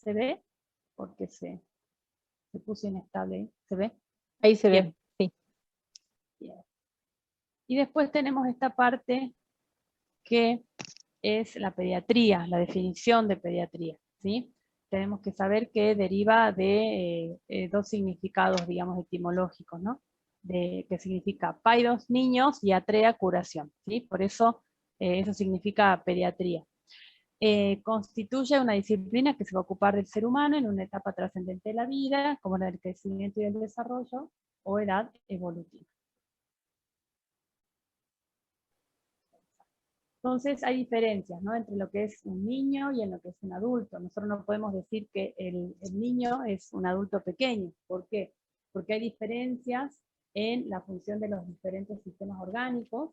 ¿Se ve? Porque se puso inestable. ¿Se ve? Ahí se Bien. ve, sí. Bien. Y después tenemos esta parte que es la pediatría, la definición de pediatría, ¿sí? Tenemos que saber que deriva de dos significados, digamos, etimológicos, ¿no? Que significa paidos, niños, y atrea, curación, ¿sí? Por eso eso significa pediatría. Constituye una disciplina que se va a ocupar del ser humano en una etapa trascendente de la vida, como la del crecimiento y el desarrollo, o edad evolutiva. Entonces hay diferencias, ¿no?, entre lo que es un niño y en lo que es un adulto. Nosotros no podemos decir que el niño es un adulto pequeño. ¿Por qué? Porque hay diferencias en la función de los diferentes sistemas orgánicos.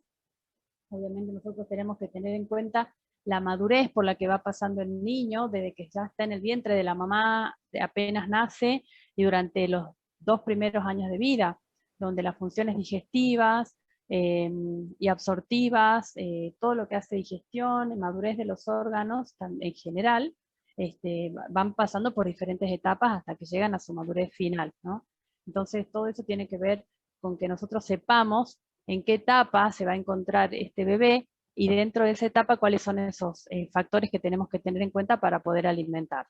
Obviamente nosotros tenemos que tener en cuenta la madurez por la que va pasando el niño, desde que ya está en el vientre de la mamá, apenas nace, y durante los 2 primeros años de vida, donde las funciones digestivas y absortivas, todo lo que hace digestión, madurez de los órganos en general, van pasando por diferentes etapas hasta que llegan a su madurez final, ¿no? Entonces todo eso tiene que ver con que nosotros sepamos en qué etapa se va a encontrar este bebé, y dentro de esa etapa cuáles son esos factores que tenemos que tener en cuenta para poder alimentar.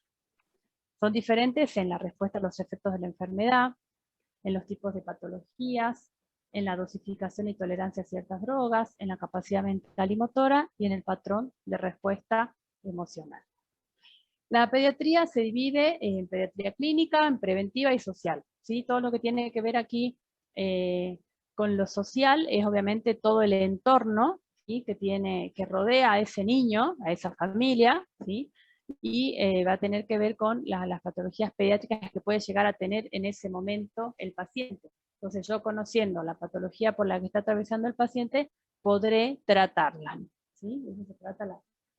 Son diferentes en la respuesta a los efectos de la enfermedad, en los tipos de patologías, en la dosificación y tolerancia a ciertas drogas, en la capacidad mental y motora, y en el patrón de respuesta emocional. La pediatría se divide en pediatría clínica, en preventiva y social, ¿sí? Todo lo que tiene que ver aquí con lo social es obviamente todo el entorno, ¿sí?, que rodea a ese niño, a esa familia, ¿sí?, y va a tener que ver con las patologías pediátricas que puede llegar a tener en ese momento el paciente. Entonces yo, conociendo la patología por la que está atravesando el paciente, podré tratarla, ¿sí? Eso se trata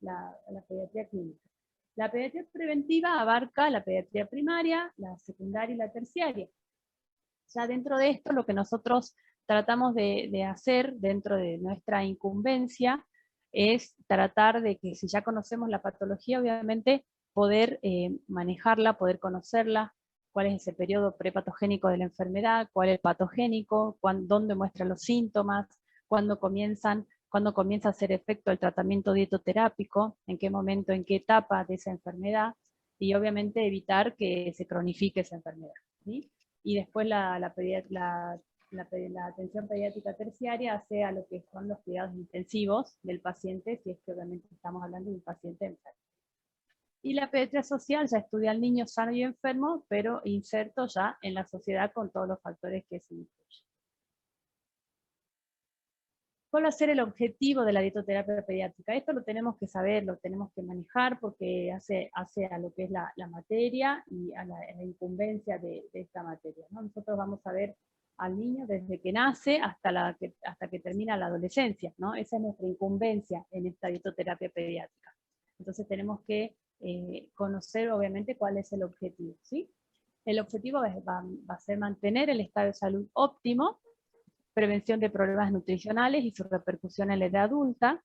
la pediatría clínica. La pediatría preventiva abarca la pediatría primaria, la secundaria y la terciaria. Ya dentro de esto, lo que nosotros tratamos de hacer dentro de nuestra incumbencia es tratar de que, si ya conocemos la patología, obviamente poder manejarla, poder conocerla, cuál es ese periodo prepatogénico de la enfermedad, cuál es el patogénico, dónde muestran los síntomas, cuándo comienza a hacer efecto el tratamiento dietoterápico, en qué momento, en qué etapa de esa enfermedad, y obviamente evitar que se cronifique esa enfermedad, ¿sí? Y después la atención pediátrica terciaria hace a lo que son los cuidados intensivos del paciente, si es que obviamente estamos hablando de un paciente enfermo. Y la pediatría social ya estudia al niño sano y enfermo, pero inserto ya en la sociedad con todos los factores que se incluyen. ¿Cuál va a ser el objetivo de la dietoterapia pediátrica? Esto lo tenemos que saber, lo tenemos que manejar, porque hace a lo que es la materia y a la incumbencia de esta materia, ¿no? Nosotros vamos a ver al niño desde que nace hasta que termina la adolescencia, ¿no? Esa es nuestra incumbencia en esta dietoterapia pediátrica. Entonces tenemos que conocer obviamente cuál es el objetivo, ¿sí? El objetivo va a ser mantener el estado de salud óptimo, prevención de problemas nutricionales y su repercusión en la edad adulta.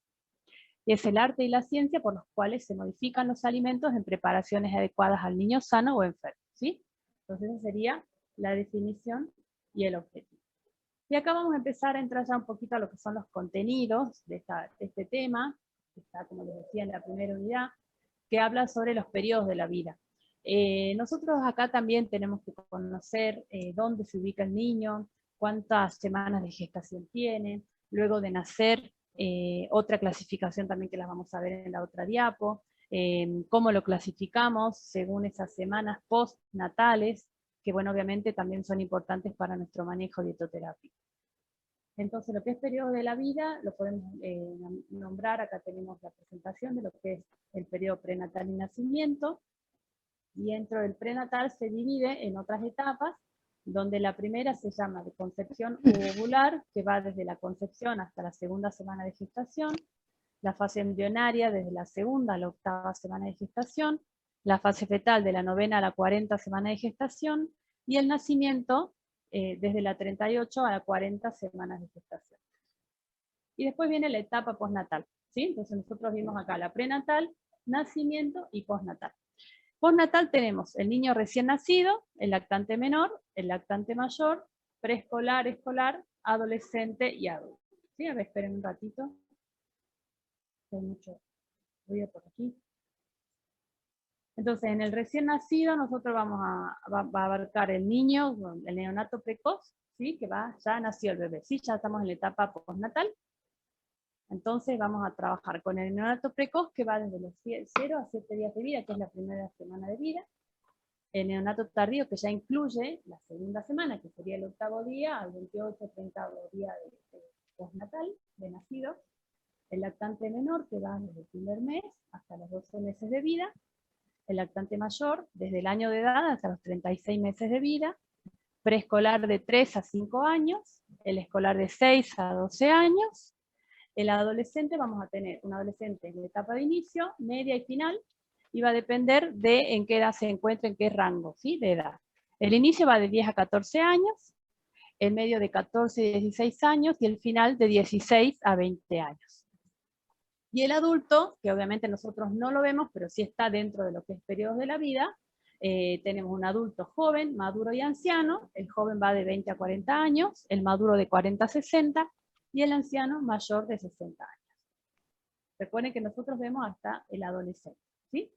Es el arte y la ciencia por los cuales se modifican los alimentos en preparaciones adecuadas al niño sano o enfermo, ¿sí? Entonces esa sería la definición y el objetivo. Y acá vamos a empezar a entrar ya un poquito a lo que son los contenidos de este tema, que está, como les decía, en la primera unidad, que habla sobre los periodos de la vida. Nosotros acá también tenemos que conocer dónde se ubica el niño, cuántas semanas de gestación tiene, luego de nacer, otra clasificación también que las vamos a ver en la otra diapo, cómo lo clasificamos según esas semanas postnatales, que bueno, obviamente también son importantes para nuestro manejo dietoterápico. Entonces, lo que es periodo de la vida, lo podemos nombrar, acá tenemos la presentación de lo que es el periodo prenatal y nacimiento, y dentro del prenatal se divide en otras etapas, donde la primera se llama de concepción ovular, que va desde la concepción hasta la segunda semana de gestación, la fase embrionaria desde la segunda a la octava semana de gestación, la fase fetal de la 9ª a la 40 semana de gestación, y el nacimiento desde la 38 a la 40 semanas de gestación. Y después viene la etapa postnatal, ¿sí? Entonces nosotros vimos acá la prenatal, nacimiento y postnatal. Postnatal tenemos el niño recién nacido, el lactante menor, el lactante mayor, preescolar, escolar, adolescente y adulto. ¿Sí? A ver, esperen un ratito. Hay mucho ruido por aquí. Entonces, en el recién nacido nosotros vamos a abarcar el niño, el neonato precoz, ¿sí? Que ya nació el bebé, ¿sí? Ya estamos en la etapa postnatal. Entonces vamos a trabajar con el neonato precoz, que va desde los 0 a 7 días de vida, que es la primera semana de vida. El neonato tardío, que ya incluye la segunda semana, que sería el 8º día, al 28, 30 día de postnatal, de nacido. El lactante menor, que va desde el primer mes hasta los 12 meses de vida. El lactante mayor, desde el año de edad hasta los 36 meses de vida. Preescolar de 3 a 5 años. El escolar de 6 a 12 años. El adolescente, vamos a tener un adolescente en la etapa de inicio, media y final, y va a depender de en qué edad se encuentra, en qué rango, ¿sí? De edad. El inicio va de 10 a 14 años, el medio de 14 a 16 años, y el final de 16 a 20 años. Y el adulto, que obviamente nosotros no lo vemos, pero sí está dentro de lo que es periodos de la vida, tenemos un adulto joven, maduro y anciano. El joven va de 20 a 40 años, el maduro de 40 a 60, y el anciano mayor de 60 años. Recuerden que nosotros vemos hasta el adolescente, ¿sí?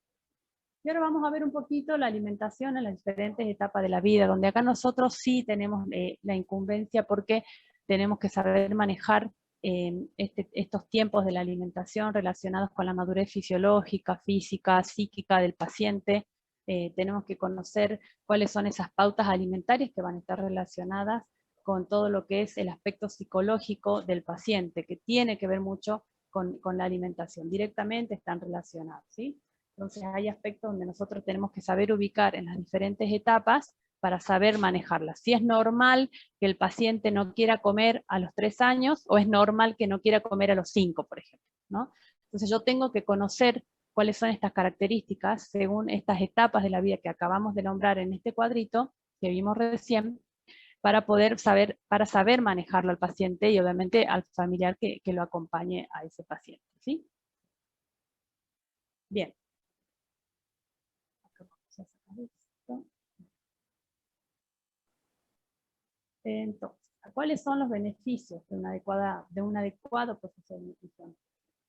Y ahora vamos a ver un poquito la alimentación en las diferentes etapas de la vida, donde acá nosotros sí tenemos la incumbencia porque tenemos que saber manejar estos tiempos de la alimentación relacionados con la madurez fisiológica, física, psíquica del paciente. Tenemos que conocer cuáles son esas pautas alimentarias que van a estar relacionadas con todo lo que es el aspecto psicológico del paciente, que tiene que ver mucho con la alimentación. Directamente están relacionados, ¿sí? Entonces hay aspectos donde nosotros tenemos que saber ubicar en las diferentes etapas para saber manejarlas. Si es normal que el paciente no quiera comer a los 3 años, o es normal que no quiera comer a los 5, por ejemplo, ¿no? Entonces yo tengo que conocer cuáles son estas características según estas etapas de la vida que acabamos de nombrar en este cuadrito que vimos recién, para poder saber manejarlo al paciente y obviamente al familiar que lo acompañe a ese paciente, ¿sí? Bien. Acá vamos a sacar esto. Entonces, ¿cuáles son los beneficios de un adecuado proceso de nutrición?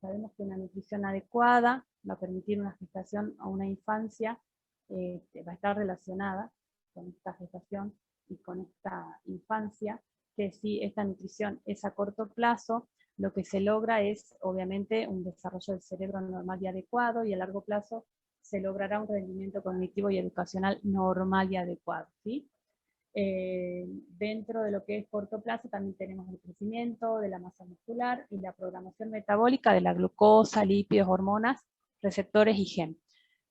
Sabemos que una nutrición adecuada va a permitir una gestación a una infancia, va a estar relacionada con esta gestación y con esta infancia, que si esta nutrición es a corto plazo, lo que se logra es obviamente un desarrollo del cerebro normal y adecuado, y a largo plazo se logrará un rendimiento cognitivo y educacional normal y adecuado, ¿sí? Dentro de lo que es corto plazo también tenemos el crecimiento de la masa muscular y la programación metabólica de la glucosa, lípidos, hormonas, receptores y gen.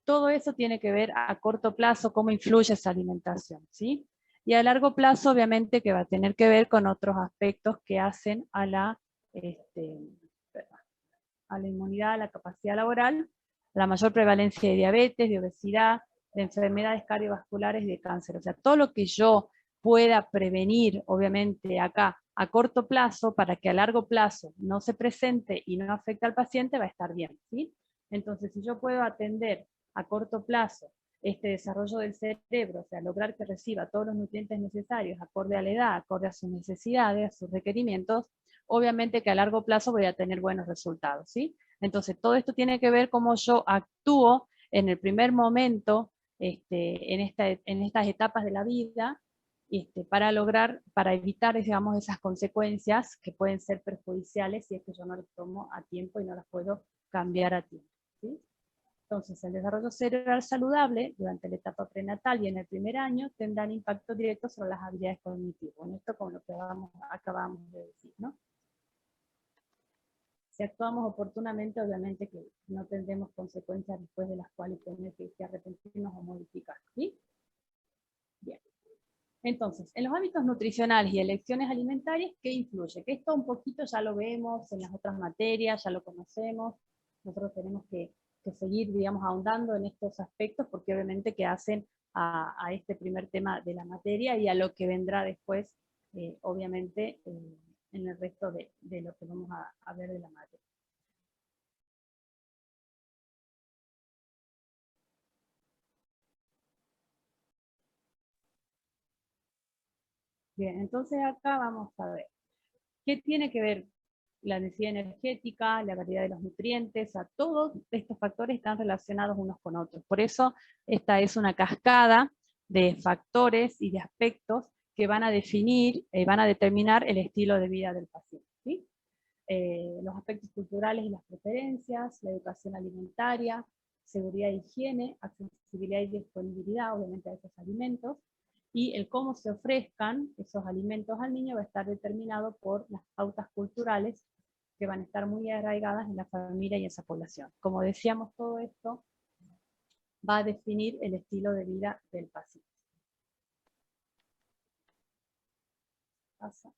Todo eso tiene que ver a corto plazo cómo influye esa alimentación, ¿sí? Y a largo plazo obviamente que va a tener que ver con otros aspectos que hacen a la inmunidad, a la capacidad laboral, la mayor prevalencia de diabetes, de obesidad, de enfermedades cardiovasculares y de cáncer. O sea, todo lo que yo pueda prevenir, obviamente, acá a corto plazo, para que a largo plazo no se presente y no afecte al paciente, va a estar bien, ¿sí? Entonces, si yo puedo atender a corto plazo este desarrollo del cerebro, o sea, lograr que reciba todos los nutrientes necesarios, acorde a la edad, acorde a sus necesidades, a sus requerimientos, obviamente que a largo plazo voy a tener buenos resultados, ¿sí? Entonces, todo esto tiene que ver cómo yo actúo en el primer momento, en estas etapas de la vida, para evitar, digamos, esas consecuencias que pueden ser perjudiciales si es que yo no las tomo a tiempo y no las puedo cambiar a tiempo, ¿sí? Entonces, el desarrollo cerebral saludable durante la etapa prenatal y en el primer año tendrán impacto directo sobre las habilidades cognitivas. En esto con lo que acabamos de decir, ¿no? Si actuamos oportunamente, obviamente que no tendremos consecuencias después de las cuales tener que arrepentirnos o modificar, ¿sí? Bien. Entonces, en los hábitos nutricionales y elecciones alimentarias, ¿qué influye? Que esto un poquito ya lo vemos en las otras materias, ya lo conocemos. Nosotros tenemos que seguir, digamos, ahondando en estos aspectos, porque obviamente que hacen a este primer tema de la materia y a lo que vendrá después, obviamente, en el resto de lo que vamos a ver de la materia. Bien, entonces acá vamos a ver. ¿Qué tiene que ver la necesidad energética, la variedad de los nutrientes? O sea, todos estos factores están relacionados unos con otros. Por eso esta es una cascada de factores y de aspectos que van a definir, van a determinar el estilo de vida del paciente, ¿sí? Los aspectos culturales y las preferencias, la educación alimentaria, seguridad e higiene, accesibilidad y disponibilidad, obviamente, a esos alimentos, y el cómo se ofrezcan esos alimentos al niño va a estar determinado por las pautas culturales que van a estar muy arraigadas en la familia y esa población. Como decíamos, todo esto va a definir el estilo de vida del paciente. Pasa.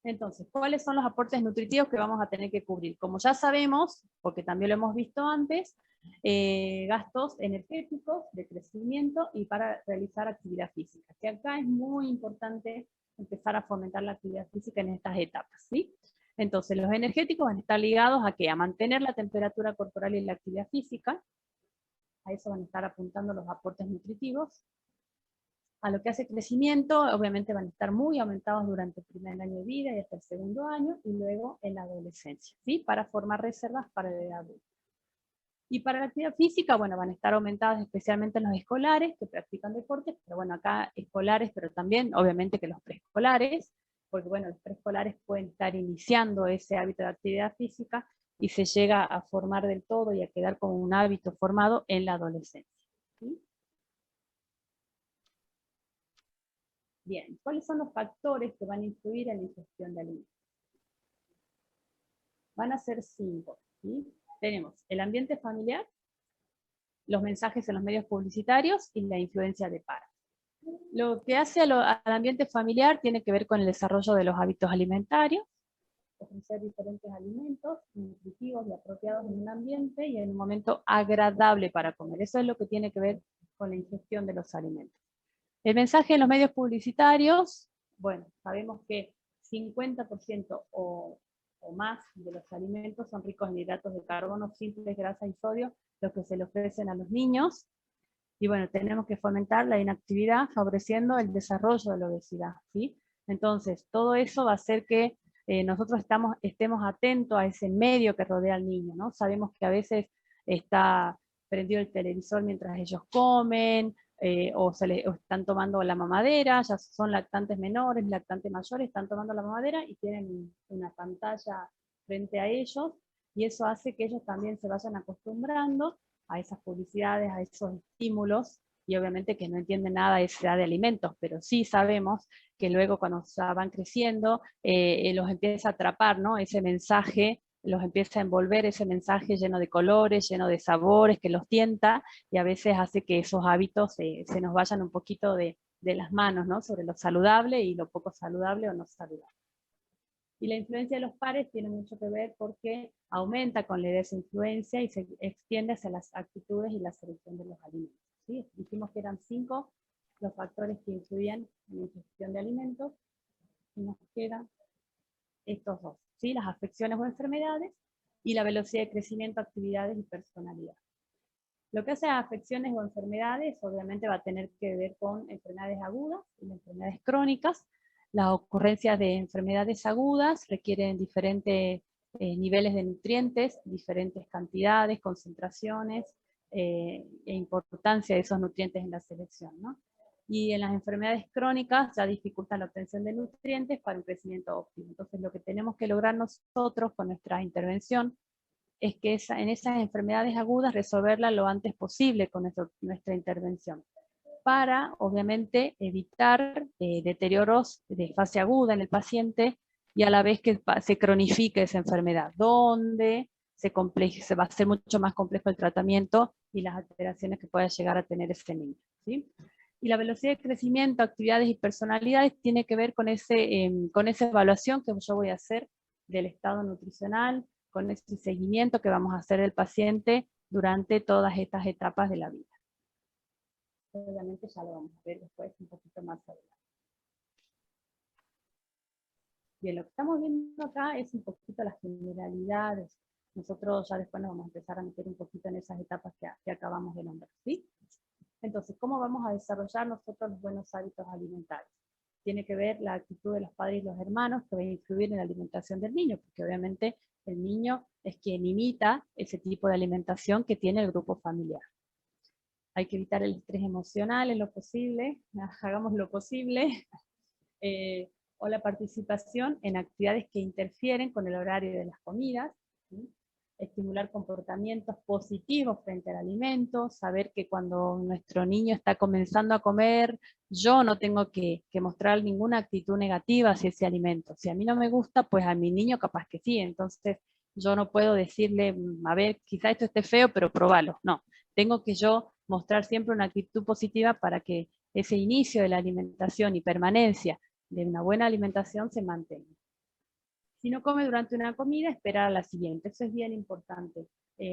Entonces, ¿cuáles son los aportes nutritivos que vamos a tener que cubrir? Como ya sabemos, porque también lo hemos visto antes, gastos energéticos, de crecimiento y para realizar actividad física. Que acá es muy importante empezar a fomentar la actividad física en estas etapas, ¿sí? Entonces, los energéticos van a estar ligados a ¿qué? A mantener la temperatura corporal y la actividad física. A eso van a estar apuntando los aportes nutritivos. A lo que hace crecimiento, obviamente van a estar muy aumentados durante el primer año de vida y hasta el segundo año, y luego en la adolescencia, ¿sí? Para formar reservas para el adulto. Y para la actividad física, bueno, van a estar aumentadas especialmente en los escolares que practican deportes, pero bueno, acá escolares, pero también obviamente que los preescolares, porque bueno, los preescolares pueden estar iniciando ese hábito de actividad física y se llega a formar del todo y a quedar como un hábito formado en la adolescencia, ¿sí? Bien, ¿cuáles son los factores que van a influir en la ingestión de alimentos? Van a ser 5, ¿sí? Tenemos el ambiente familiar, los mensajes en los medios publicitarios y la influencia de pares. Lo que hace al ambiente familiar tiene que ver con el desarrollo de los hábitos alimentarios, ofrecer diferentes alimentos nutritivos y apropiados en un ambiente y en un momento agradable para comer. Eso es lo que tiene que ver con la ingestión de los alimentos. El mensaje en los medios publicitarios, bueno, sabemos que 50% o más de los alimentos son ricos en hidratos de carbono, simples, grasas y sodio, los que se le ofrecen a los niños. Y bueno, tenemos que fomentar la inactividad favoreciendo el desarrollo de la obesidad, ¿sí? Entonces, todo eso va a hacer que nosotros estemos atentos a ese medio que rodea al niño, ¿no? Sabemos que a veces está prendido el televisor mientras ellos comen, o están tomando la mamadera, ya son lactantes menores, lactantes mayores, están tomando la mamadera y tienen una pantalla frente a ellos, y eso hace que ellos también se vayan acostumbrando a esas publicidades, a esos estímulos, y obviamente que no entienden nada de esa de alimentos, pero sí sabemos que luego cuando ya van creciendo, los empieza a atrapar, ¿no? Ese mensaje, los empieza a envolver ese mensaje lleno de colores, lleno de sabores, que los tienta, y a veces hace que esos hábitos se nos vayan un poquito de las manos, ¿no? Sobre lo saludable y lo poco saludable o no saludable. Y la influencia de los pares tiene mucho que ver porque aumenta con la edad esa influencia y se extiende hacia las actitudes y la selección de los alimentos, ¿sí? Dijimos que eran 5 los factores que influían en la ingestión de alimentos, y nos quedan estos 2, ¿sí? Las afecciones o enfermedades y la velocidad de crecimiento, actividades y personalidad. Lo que hace a afecciones o enfermedades obviamente va a tener que ver con enfermedades agudas y enfermedades crónicas. Las ocurrencias de enfermedades agudas requieren diferentes niveles de nutrientes, diferentes cantidades, concentraciones e importancia de esos nutrientes en la selección, ¿no? Y en las enfermedades crónicas ya dificultan la obtención de nutrientes para un crecimiento óptimo. Entonces lo que tenemos que lograr nosotros con nuestra intervención es que en esas enfermedades agudas resolverla lo antes posible con nuestra intervención, para obviamente evitar deterioros de fase aguda en el paciente y a la vez que se cronifique esa enfermedad, donde se va a hacer mucho más complejo el tratamiento y las alteraciones que pueda llegar a tener ese niño, ¿sí? Y la velocidad de crecimiento, actividades y personalidades tiene que ver con esa evaluación que yo voy a hacer del estado nutricional, con ese seguimiento que vamos a hacer del paciente durante todas estas etapas de la vida. Obviamente ya lo vamos a ver después un poquito más adelante. Bien, lo que estamos viendo acá es un poquito las generalidades. Nosotros ya después nos vamos a empezar a meter un poquito en esas etapas que acabamos de nombrar, ¿sí? Entonces, ¿cómo vamos a desarrollar nosotros los buenos hábitos alimentarios? Tiene que ver la actitud de los padres y los hermanos que va a influir en la alimentación del niño, porque obviamente el niño es quien imita ese tipo de alimentación que tiene el grupo familiar. Hay que evitar el estrés emocional en lo posible, hagamos lo posible, o la participación en actividades que interfieren con el horario de las comidas, ¿sí? Estimular comportamientos positivos frente al alimento, saber que cuando nuestro niño está comenzando a comer, yo no tengo que mostrar ninguna actitud negativa hacia ese alimento. Si a mí no me gusta, pues a mi niño capaz que sí, entonces yo no puedo decirle, a ver, quizá esto esté feo, pero probalo. No, tengo que yo mostrar siempre una actitud positiva para que ese inicio de la alimentación y permanencia de una buena alimentación se mantenga. Si no come durante una comida, esperar a la siguiente. Eso es bien importante.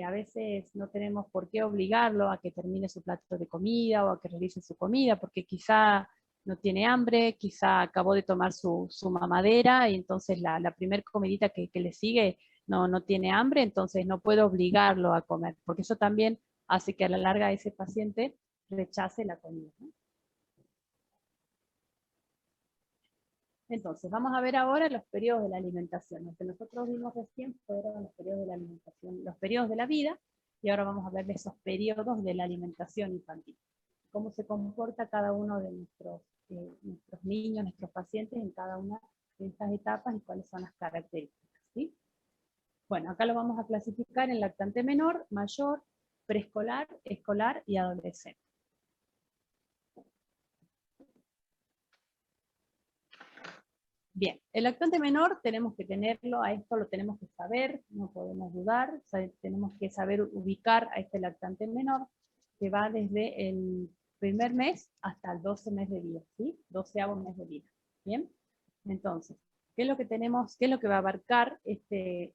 A veces no tenemos por qué obligarlo a que termine su plato de comida o a que realice su comida, porque quizá no tiene hambre, quizá acabó de tomar su mamadera y entonces la primer comidita que le sigue no tiene hambre, entonces no puedo obligarlo a comer, porque eso también hace que a la larga ese paciente rechace la comida, ¿no? Entonces, vamos a ver ahora los periodos de la alimentación. Lo que nosotros vimos recién fueron los periodos de la alimentación, los periodos de la vida, y ahora vamos a ver de esos periodos de la alimentación infantil. Cómo se comporta cada uno de nuestros niños, nuestros pacientes en cada una de estas etapas y cuáles son las características, ¿sí? Bueno, acá lo vamos a clasificar en lactante menor, mayor, preescolar, escolar y adolescente. Bien, el lactante menor tenemos que tenerlo, a esto lo tenemos que saber, no podemos dudar, o sea, tenemos que saber ubicar a este lactante menor, que va desde el primer mes hasta el 12 mes de vida, ¿sí? 12º mes de vida, ¿bien? Entonces, ¿qué es lo que tenemos, qué es lo que va a abarcar este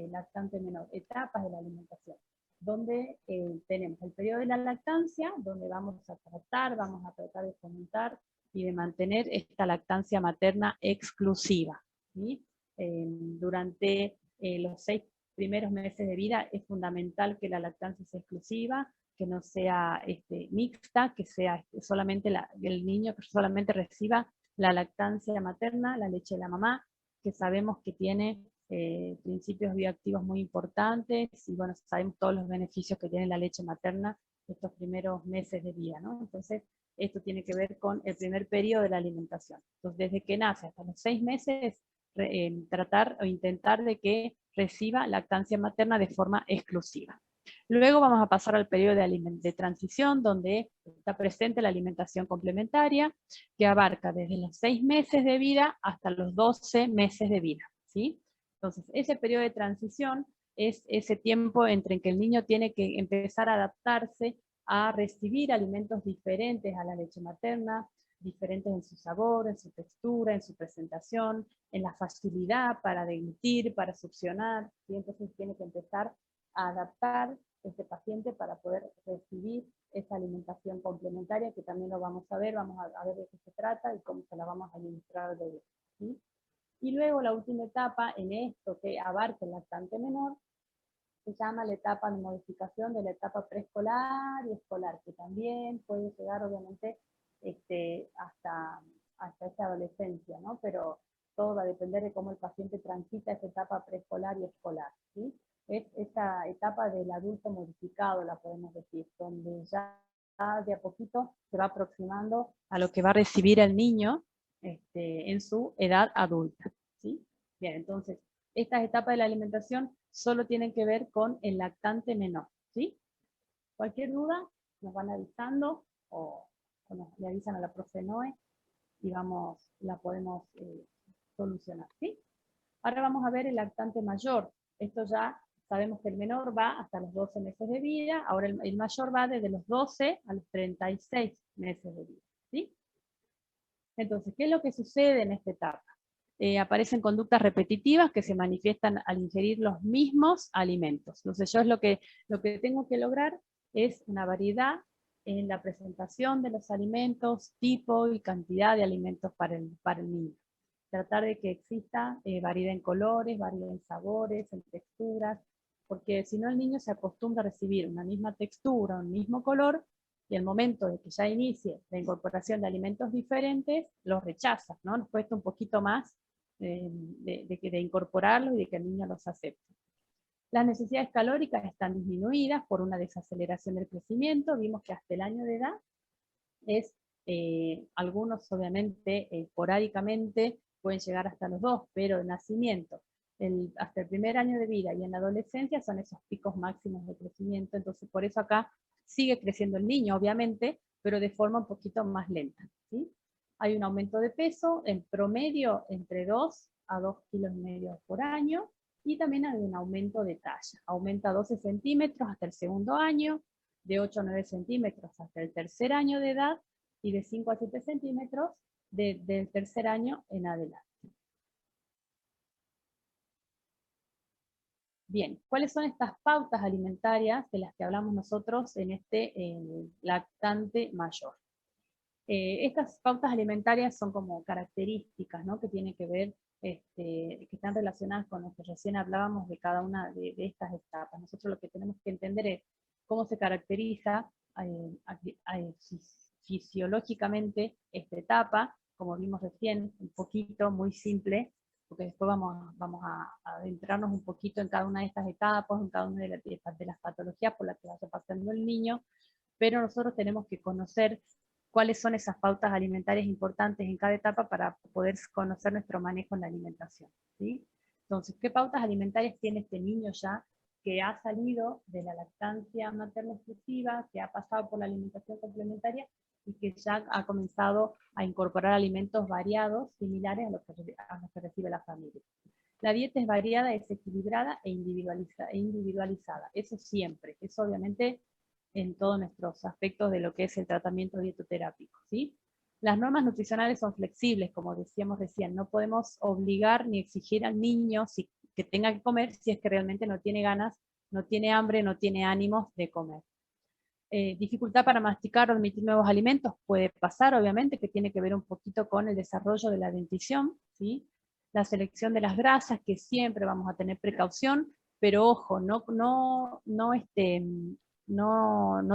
lactante menor? Etapas de la alimentación, donde tenemos el periodo de la lactancia, donde vamos a tratar de fomentar y de mantener esta lactancia materna exclusiva, ¿sí? Durante los 6 primeros meses de vida es fundamental que la lactancia sea exclusiva, que no sea mixta, que sea solamente el niño que solamente reciba la lactancia materna, la leche de la mamá, que sabemos que tiene principios bioactivos muy importantes, y bueno, sabemos todos los beneficios que tiene la leche materna estos primeros meses de vida, ¿no? Entonces, esto tiene que ver con el primer periodo de la alimentación. Entonces, desde que nace hasta los 6 meses, tratar o intentar de que reciba lactancia materna de forma exclusiva. Luego vamos a pasar al periodo de transición, donde está presente la alimentación complementaria, que abarca desde los 6 meses de vida hasta los 12 meses de vida, ¿sí? Entonces, ese periodo de transición es ese tiempo entre que el niño tiene que empezar a adaptarse a recibir alimentos diferentes a la leche materna, diferentes en su sabor, en su textura, en su presentación, en la facilidad para deglutir, para succionar, ¿sí? Entonces tiene que empezar a adaptar este paciente para poder recibir esa alimentación complementaria, que también lo vamos a ver de qué se trata y cómo se la vamos a administrar de él, ¿sí? Y luego la última etapa en esto que abarca el lactante menor se llama la etapa de modificación de la etapa preescolar y escolar, que también puede llegar obviamente hasta esa adolescencia, ¿no? Pero todo va a depender de cómo el paciente transita esa etapa preescolar y escolar, ¿sí? Es esa etapa del adulto modificado, la podemos decir, donde ya de a poquito se va aproximando a lo que va a recibir el niño en su edad adulta, ¿sí? Bien, entonces, estas etapas de la alimentación solo tienen que ver con el lactante menor, ¿sí? Cualquier duda nos van avisando o le avisan a la profe Noé y la podemos solucionar, ¿sí? Ahora vamos a ver el lactante mayor. Esto ya sabemos que el menor va hasta los 12 meses de vida, ahora el mayor va desde los 12 a los 36 meses de vida, ¿sí? Entonces, ¿qué es lo que sucede en esta etapa? Aparecen conductas repetitivas que se manifiestan al ingerir los mismos alimentos. Entonces yo lo que tengo que lograr es una variedad en la presentación de los alimentos, tipo y cantidad de alimentos para el niño. Tratar de que exista variedad en colores, variedad en sabores, en texturas, porque si no el niño se acostumbra a recibir una misma textura, un mismo color, y el momento de que ya inicie la incorporación de alimentos diferentes, los rechaza, ¿no? Nos cuesta un poquito más de incorporarlos y de que el niño los acepte. Las necesidades calóricas están disminuidas por una desaceleración del crecimiento. Vimos que hasta el año de edad algunos obviamente esporádicamente pueden llegar hasta los 2, pero de nacimiento, hasta el primer año de vida y en la adolescencia son esos picos máximos de crecimiento. Entonces por eso acá sigue creciendo el niño, obviamente, pero de forma un poquito más lenta, ¿sí? Hay un aumento de peso, en promedio entre 2 a 2,5 kilos por año, y también hay un aumento de talla. Aumenta 12 centímetros hasta el segundo año, de 8 a 9 centímetros hasta el tercer año de edad, y de 5 a 7 centímetros del tercer año en adelante. Bien, ¿cuáles son estas pautas alimentarias de las que hablamos nosotros en este lactante mayor? Estas pautas alimentarias son como características, ¿no? Que tienen que ver, que están relacionadas con lo que recién hablábamos de cada una de estas etapas. Nosotros lo que tenemos que entender es cómo se caracteriza fisiológicamente esta etapa, como vimos recién, un poquito, muy simple, porque después vamos a adentrarnos un poquito en cada una de estas etapas, en cada una de las patologías por las que vaya pasando el niño, pero nosotros tenemos que conocer cuáles son esas pautas alimentarias importantes en cada etapa para poder conocer nuestro manejo en la alimentación, ¿sí? Entonces, ¿qué pautas alimentarias tiene este niño ya que ha salido de la lactancia materna exclusiva, que ha pasado por la alimentación complementaria y que ya ha comenzado a incorporar alimentos variados, similares a los que recibe la familia? La dieta es variada, es equilibrada e individualizada. Eso siempre, eso obviamente en todos nuestros aspectos de lo que es el tratamiento dietoterápico, ¿sí? Las normas nutricionales son flexibles, como decíamos recién, no podemos obligar ni exigir al niño que tenga que comer si es que realmente no tiene ganas, no tiene hambre, no tiene ánimos de comer. Dificultad para masticar o admitir nuevos alimentos puede pasar, obviamente, que tiene que ver un poquito con el desarrollo de la dentición, ¿sí? La selección de las grasas, que siempre vamos a tener precaución, pero ojo, no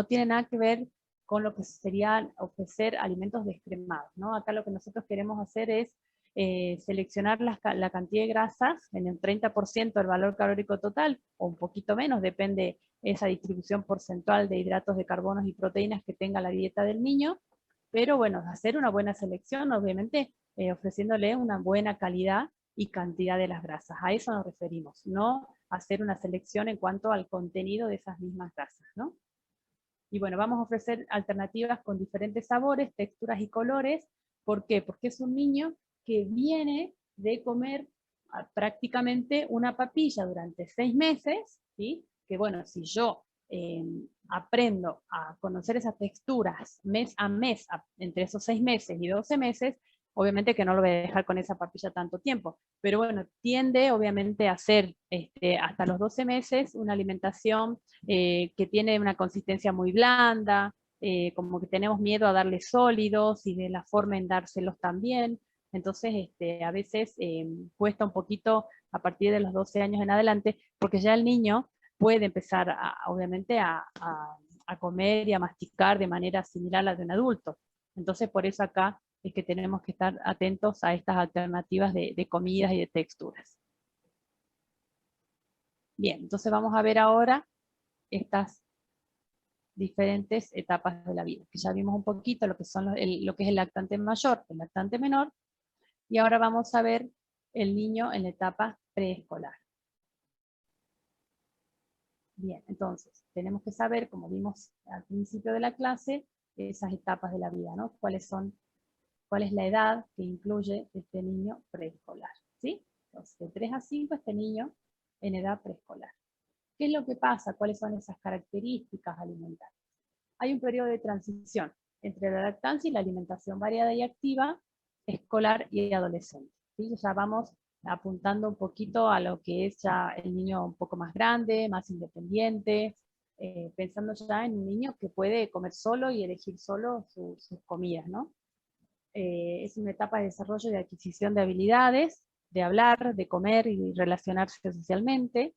tiene nada que ver con lo que sería ofrecer alimentos descremados, ¿no? Acá lo que nosotros queremos hacer es seleccionar la cantidad de grasas en el 30% del valor calórico total, o un poquito menos, depende esa distribución porcentual de hidratos de carbonos y proteínas que tenga la dieta del niño, pero bueno, hacer una buena selección, obviamente ofreciéndole una buena calidad y cantidad de las grasas. A eso nos referimos, no hacer una selección en cuanto al contenido de esas mismas grasas, ¿no? Y bueno, vamos a ofrecer alternativas con diferentes sabores, texturas y colores. ¿Por qué? Porque es un niño que viene de comer prácticamente una papilla durante 6 meses, ¿sí? Que bueno, si yo aprendo a conocer esas texturas mes a mes, entre esos 6 meses y 12 meses, obviamente que no lo voy a dejar con esa papilla tanto tiempo, pero bueno, tiende obviamente a hacer hasta los 12 meses una alimentación que tiene una consistencia muy blanda, como que tenemos miedo a darle sólidos y de la forma en dárselos también. Entonces, a veces cuesta un poquito a partir de los 12 años en adelante, porque ya el niño puede empezar, obviamente, a comer y a masticar de manera similar a la de un adulto. Entonces, por eso acá es que tenemos que estar atentos a estas alternativas de comidas y de texturas. Bien, entonces vamos a ver ahora estas diferentes etapas de la vida, que ya vimos un poquito lo que son lo que es el lactante mayor, el lactante menor, y ahora vamos a ver el niño en la etapa preescolar. Bien, entonces tenemos que saber, como vimos al principio de la clase, esas etapas de la vida, ¿no? ¿Cuál es la edad que incluye este niño preescolar? ¿Sí? Entonces, de 3 a 5 este niño en edad preescolar. ¿Qué es lo que pasa? ¿Cuáles son esas características alimentarias? Hay un periodo de transición entre la lactancia y la alimentación variada y activa, escolar y adolescente. ¿Sí? Ya vamos apuntando un poquito a lo que es ya el niño un poco más grande, más independiente, pensando ya en un niño que puede comer solo y elegir solo sus comidas, ¿no? Es una etapa de desarrollo y de adquisición de habilidades, de hablar, de comer y relacionarse socialmente.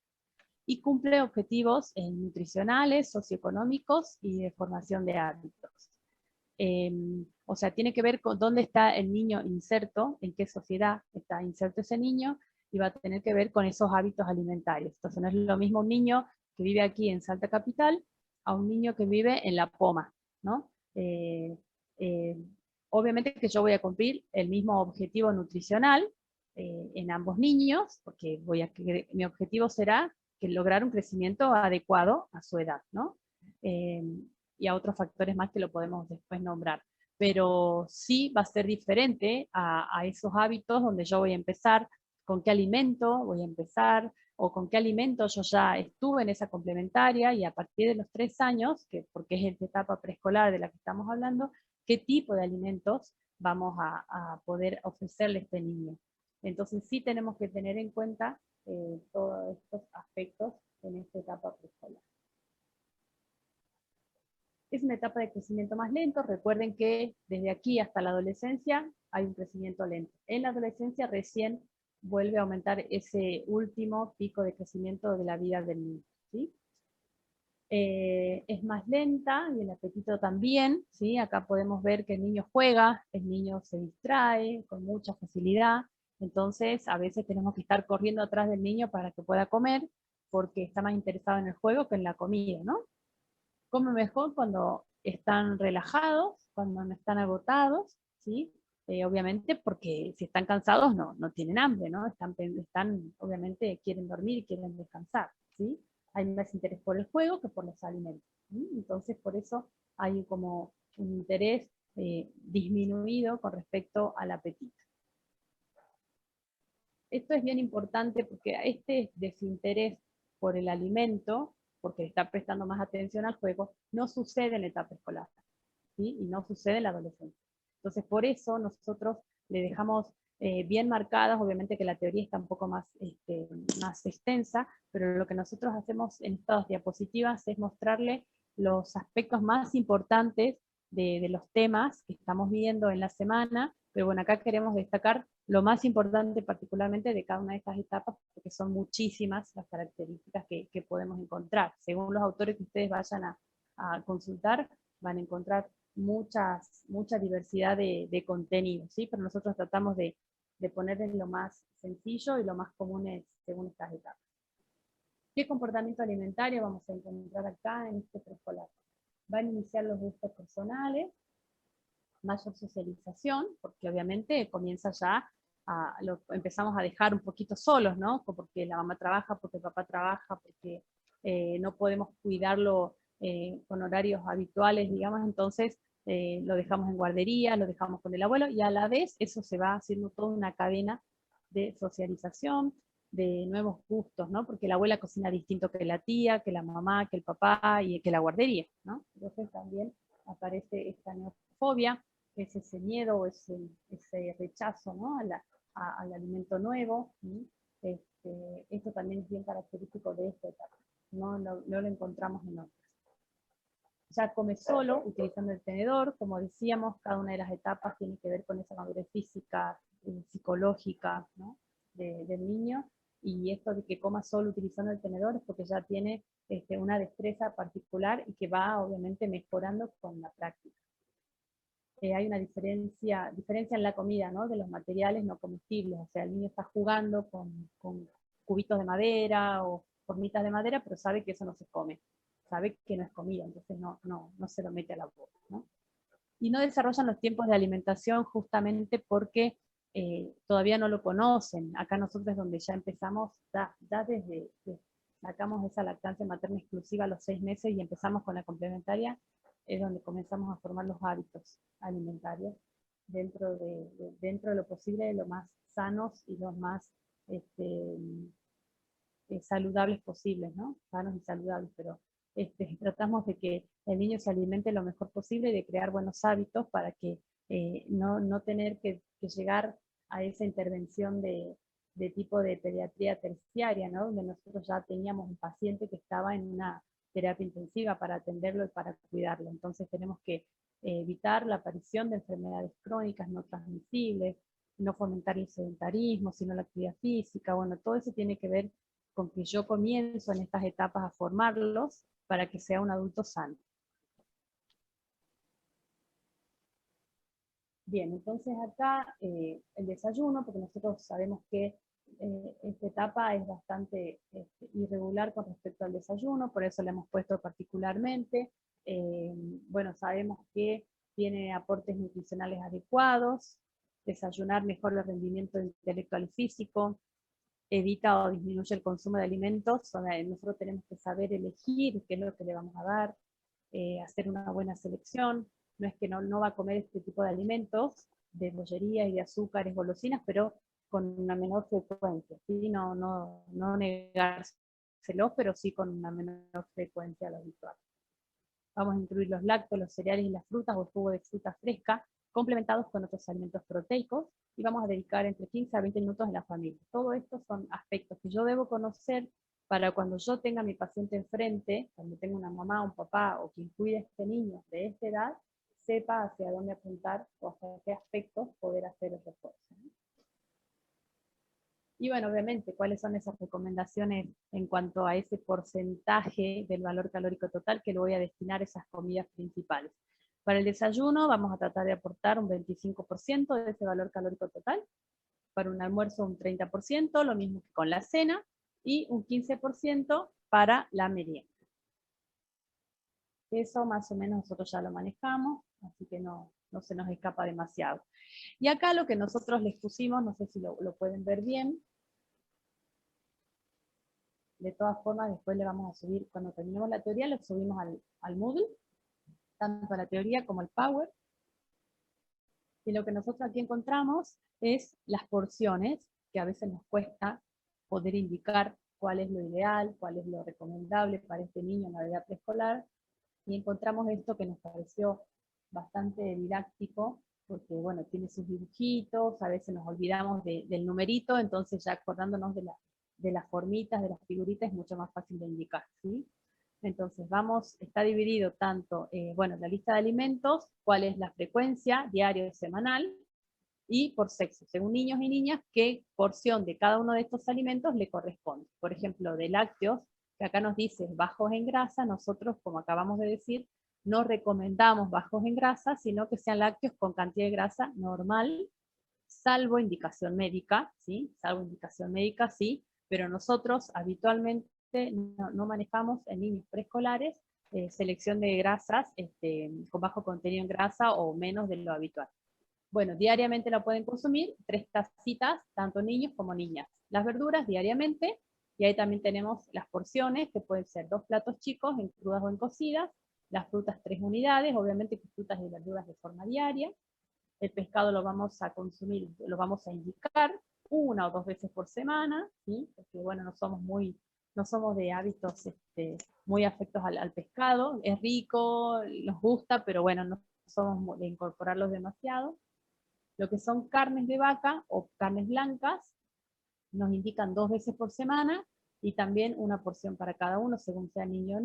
y cumple objetivos nutricionales, socioeconómicos y de formación de hábitos. O sea, tiene que ver con dónde está el niño inserto, en qué sociedad está inserto ese niño, y va a tener que ver con esos hábitos alimentarios. Entonces no es lo mismo un niño que vive aquí en Salta Capital a un niño que vive en La Poma, ¿no? Obviamente que yo voy a cumplir el mismo objetivo nutricional en ambos niños, porque mi objetivo será que lograr un crecimiento adecuado a su edad, ¿no? Y a otros factores más que lo podemos después nombrar. Pero sí va a ser diferente a esos hábitos donde yo voy a empezar, con qué alimento voy a empezar, o con qué alimento yo ya estuve en esa complementaria, y a partir de los 3 años, porque es esta etapa preescolar de la que estamos hablando, qué tipo de alimentos vamos a poder ofrecerle a este niño. Entonces sí tenemos que tener en cuenta todos estos aspectos en esta etapa preescolar. Es una etapa de crecimiento más lento. Recuerden que desde aquí hasta la adolescencia hay un crecimiento lento. En la adolescencia recién vuelve a aumentar ese último pico de crecimiento de la vida del niño, ¿sí? Es más lenta y el apetito también, ¿sí? Acá podemos ver que el niño juega, el niño se distrae con mucha facilidad, entonces a veces tenemos que estar corriendo atrás del niño para que pueda comer, porque está más interesado en el juego que en la comida, ¿no? Come mejor cuando están relajados, cuando no están agotados, ¿sí? Obviamente porque si están cansados no tienen hambre, ¿no? Obviamente quieren dormir y quieren descansar, ¿sí? Hay más interés por el juego que por los alimentos, ¿sí? Entonces por eso hay como un interés disminuido con respecto al apetito. Esto es bien importante porque este desinterés por el alimento, porque está prestando más atención al juego, no sucede en la etapa escolar, ¿sí? Y no sucede en la adolescencia. Entonces, por eso nosotros le dejamos bien marcadas, obviamente que la teoría está un poco más extensa, pero lo que nosotros hacemos en estas diapositivas es mostrarle los aspectos más importantes de los temas que estamos viendo en la semana, pero bueno, acá queremos destacar lo más importante particularmente de cada una de estas etapas, porque son muchísimas las características que podemos encontrar. Según los autores que ustedes vayan a consultar, van a encontrar mucha diversidad de contenidos, ¿sí? Pero nosotros tratamos de ponerles lo más sencillo y lo más común según estas etapas. ¿Qué comportamiento alimentario vamos a encontrar acá en este preescolar? Van a iniciar los gustos personales, mayor socialización, porque obviamente comienza ya, empezamos a dejar un poquito solos, ¿no? Porque la mamá trabaja, porque el papá trabaja, porque no podemos cuidarlo con horarios habituales, digamos, entonces lo dejamos en guardería, lo dejamos con el abuelo, y a la vez eso se va haciendo toda una cadena de socialización, de nuevos gustos, ¿no? Porque la abuela cocina distinto que la tía, que la mamá, que el papá y que la guardería, ¿no? Entonces también aparece esta neofobia, es ese miedo o ese rechazo, ¿no? Al alimento nuevo. Esto también es bien característico de esta etapa, no lo encontramos en otras. Ya come solo, utilizando el tenedor, como decíamos, cada una de las etapas tiene que ver con esa madurez física, psicológica, ¿no? del niño, y esto de que coma solo utilizando el tenedor es porque ya tiene una destreza particular y que va obviamente mejorando con la práctica. Hay una diferencia en la comida, ¿no? De los materiales no comestibles, o sea, el niño está jugando con cubitos de madera o formitas de madera, pero sabe que eso no se come, sabe que no es comida, entonces no se lo mete a la boca, ¿no? Y no desarrollan los tiempos de alimentación justamente porque todavía no lo conocen. Acá nosotros es donde ya empezamos, ya desde sacamos esa lactancia materna exclusiva a los 6 meses y empezamos con la complementaria, es donde comenzamos a formar los hábitos alimentarios dentro de lo posible, de lo más sanos y los más saludables posibles, ¿no? Sanos y saludables, pero tratamos de que el niño se alimente lo mejor posible y de crear buenos hábitos para que no tener que llegar a esa intervención de tipo de pediatría terciaria, ¿no? Donde nosotros ya teníamos un paciente que estaba en una terapia intensiva para atenderlo y para cuidarlo. Entonces tenemos que evitar la aparición de enfermedades crónicas no transmisibles, no fomentar el sedentarismo, sino la actividad física. Bueno, todo eso tiene que ver con que yo comienzo en estas etapas a formarlos para que sea un adulto sano. Bien, entonces acá el desayuno, porque nosotros sabemos que esta etapa es bastante irregular con respecto al desayuno, por eso le hemos puesto particularmente. Bueno, sabemos que tiene aportes nutricionales adecuados, desayunar mejora el rendimiento intelectual y físico, evita o disminuye el consumo de alimentos. O sea, nosotros tenemos que saber elegir qué es lo que le vamos a dar, hacer una buena selección. No es que no va a comer este tipo de alimentos, de bollería y de azúcares, golosinas, pero con una menor frecuencia, ¿sí? No negárselos, pero sí con una menor frecuencia a lo habitual. Vamos a incluir los lácteos, los cereales y las frutas o jugo de fruta fresca, complementados con otros alimentos proteicos, y vamos a dedicar entre 15 a 20 minutos en la familia. Todo esto son aspectos que yo debo conocer para cuando yo tenga a mi paciente enfrente, cuando tenga una mamá, un papá o quien cuide a este niño de esta edad, sepa hacia dónde apuntar o hacia qué aspectos poder hacer el refuerzo. Y bueno, obviamente, ¿cuáles son esas recomendaciones en cuanto a ese porcentaje del valor calórico total que lo voy a destinar a esas comidas principales? Para el desayuno vamos a tratar de aportar un 25% de ese valor calórico total, para un almuerzo un 30%, lo mismo que con la cena, y un 15% para la merienda. Eso más o menos nosotros ya lo manejamos, así que no se nos escapa demasiado. Y acá lo que nosotros les pusimos, no sé si lo pueden ver bien. De todas formas, después le vamos a subir, cuando terminemos la teoría, lo subimos al Moodle, tanto a la teoría como al Power. Y lo que nosotros aquí encontramos es las porciones, que a veces nos cuesta poder indicar cuál es lo ideal, cuál es lo recomendable para este niño en la edad preescolar. Y encontramos esto que nos pareció bastante didáctico, porque bueno, tiene sus dibujitos, a veces nos olvidamos del numerito, entonces ya acordándonos de las formitas, de las figuritas, es mucho más fácil de indicar, ¿sí? Entonces está dividido tanto, bueno, la lista de alimentos, cuál es la frecuencia diaria o semanal, y por sexo, según niños y niñas, qué porción de cada uno de estos alimentos le corresponde. Por ejemplo, de lácteos, que acá nos dice bajos en grasa, nosotros, como acabamos de decir, no recomendamos bajos en grasa, sino que sean lácteos con cantidad de grasa normal, salvo indicación médica, ¿sí? Salvo indicación médica, sí, pero nosotros habitualmente no manejamos en niños preescolares selección de grasas con bajo contenido en grasa o menos de lo habitual. Bueno, diariamente la pueden consumir, 3 tacitas, tanto niños como niñas. Las verduras diariamente, y ahí también tenemos las porciones, que pueden ser 2 platos chicos, en crudas o en cocidas, las frutas 3 unidades, obviamente que frutas y verduras de forma diaria. El pescado lo vamos a consumir, lo vamos a indicar 1 o 2 veces por semana, ¿sí? Porque bueno, no somos de hábitos muy afectos al pescado, es rico, nos gusta, pero bueno, no somos de incorporarlos demasiado. Lo que son carnes de vaca o carnes blancas, nos indican 2 veces por semana, y también una porción para cada uno, según sea niño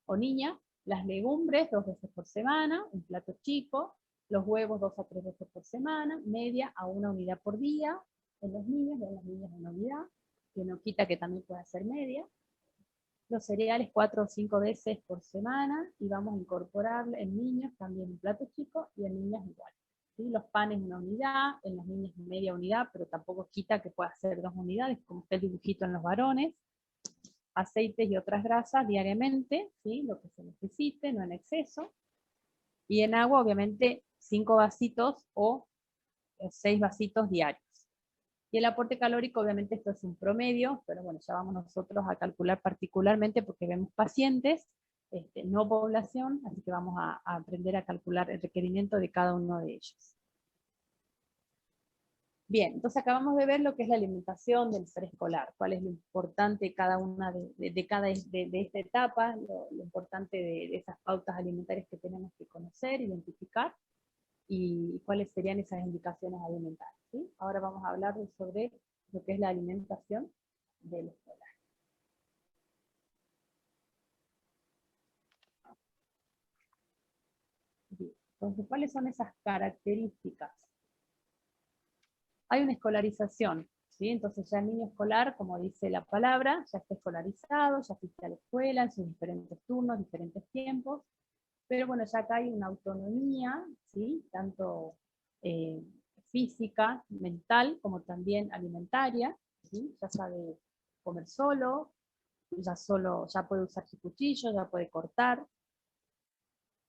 o niña. Las legumbres 2 veces por semana, un plato chico. Los huevos 2 a 3 veces por semana, media a 1 unidad por día, en los niños, y en las niñas 1 unidad, que no quita que también pueda ser media. Los cereales 4 o 5 veces por semana, y vamos a incorporar en niños también un plato chico, y en niñas igual. ¿Sí? Los panes 1 unidad, en las niñas media unidad, pero tampoco quita que pueda ser 2 unidades, como está el dibujito en los varones. Aceites y otras grasas diariamente, ¿sí? Lo que se necesite, no en exceso. Y en agua, obviamente, 5 vasitos o 6 vasitos diarios. Y el aporte calórico, obviamente esto es un promedio, pero bueno, ya vamos nosotros a calcular particularmente porque vemos pacientes, no población, así que vamos a aprender a calcular el requerimiento de cada uno de ellos. Bien, entonces acabamos de ver lo que es la alimentación del preescolar, cuál es lo importante de cada una de esta etapa, lo importante de esas pautas alimentarias que tenemos que conocer, identificar, y cuáles serían esas indicaciones alimentarias, ¿sí? Ahora vamos a hablar sobre lo que es la alimentación del escolar. Bien, entonces, ¿cuáles son esas características? Hay una escolarización ¿sí? Entonces ya el niño escolar, como dice la palabra, ya está escolarizado, ya asiste a la escuela en sus diferentes turnos, diferentes tiempos, pero bueno, ya acá hay una autonomía, ¿sí? Tanto eh, física, mental, como también alimentaria, ¿sí? Ya sabe comer solo, ya puede usar su cuchillo, ya puede cortar.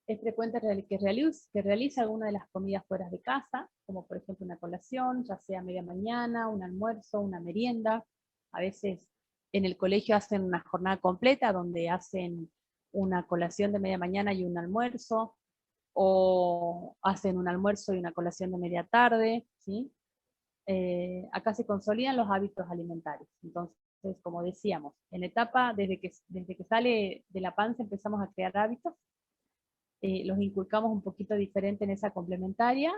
Es frecuente que realice alguna de las comidas fuera de casa, como por ejemplo una colación, ya sea media mañana, un almuerzo, una merienda. A veces en el colegio hacen una jornada completa donde hacen una colación de media mañana y un almuerzo, o hacen un almuerzo y una colación de media tarde, ¿sí? Acá se consolidan los hábitos alimentarios. Entonces, como decíamos, en la etapa, desde que sale de la panza empezamos a crear hábitos, los inculcamos un poquito diferente en esa complementaria,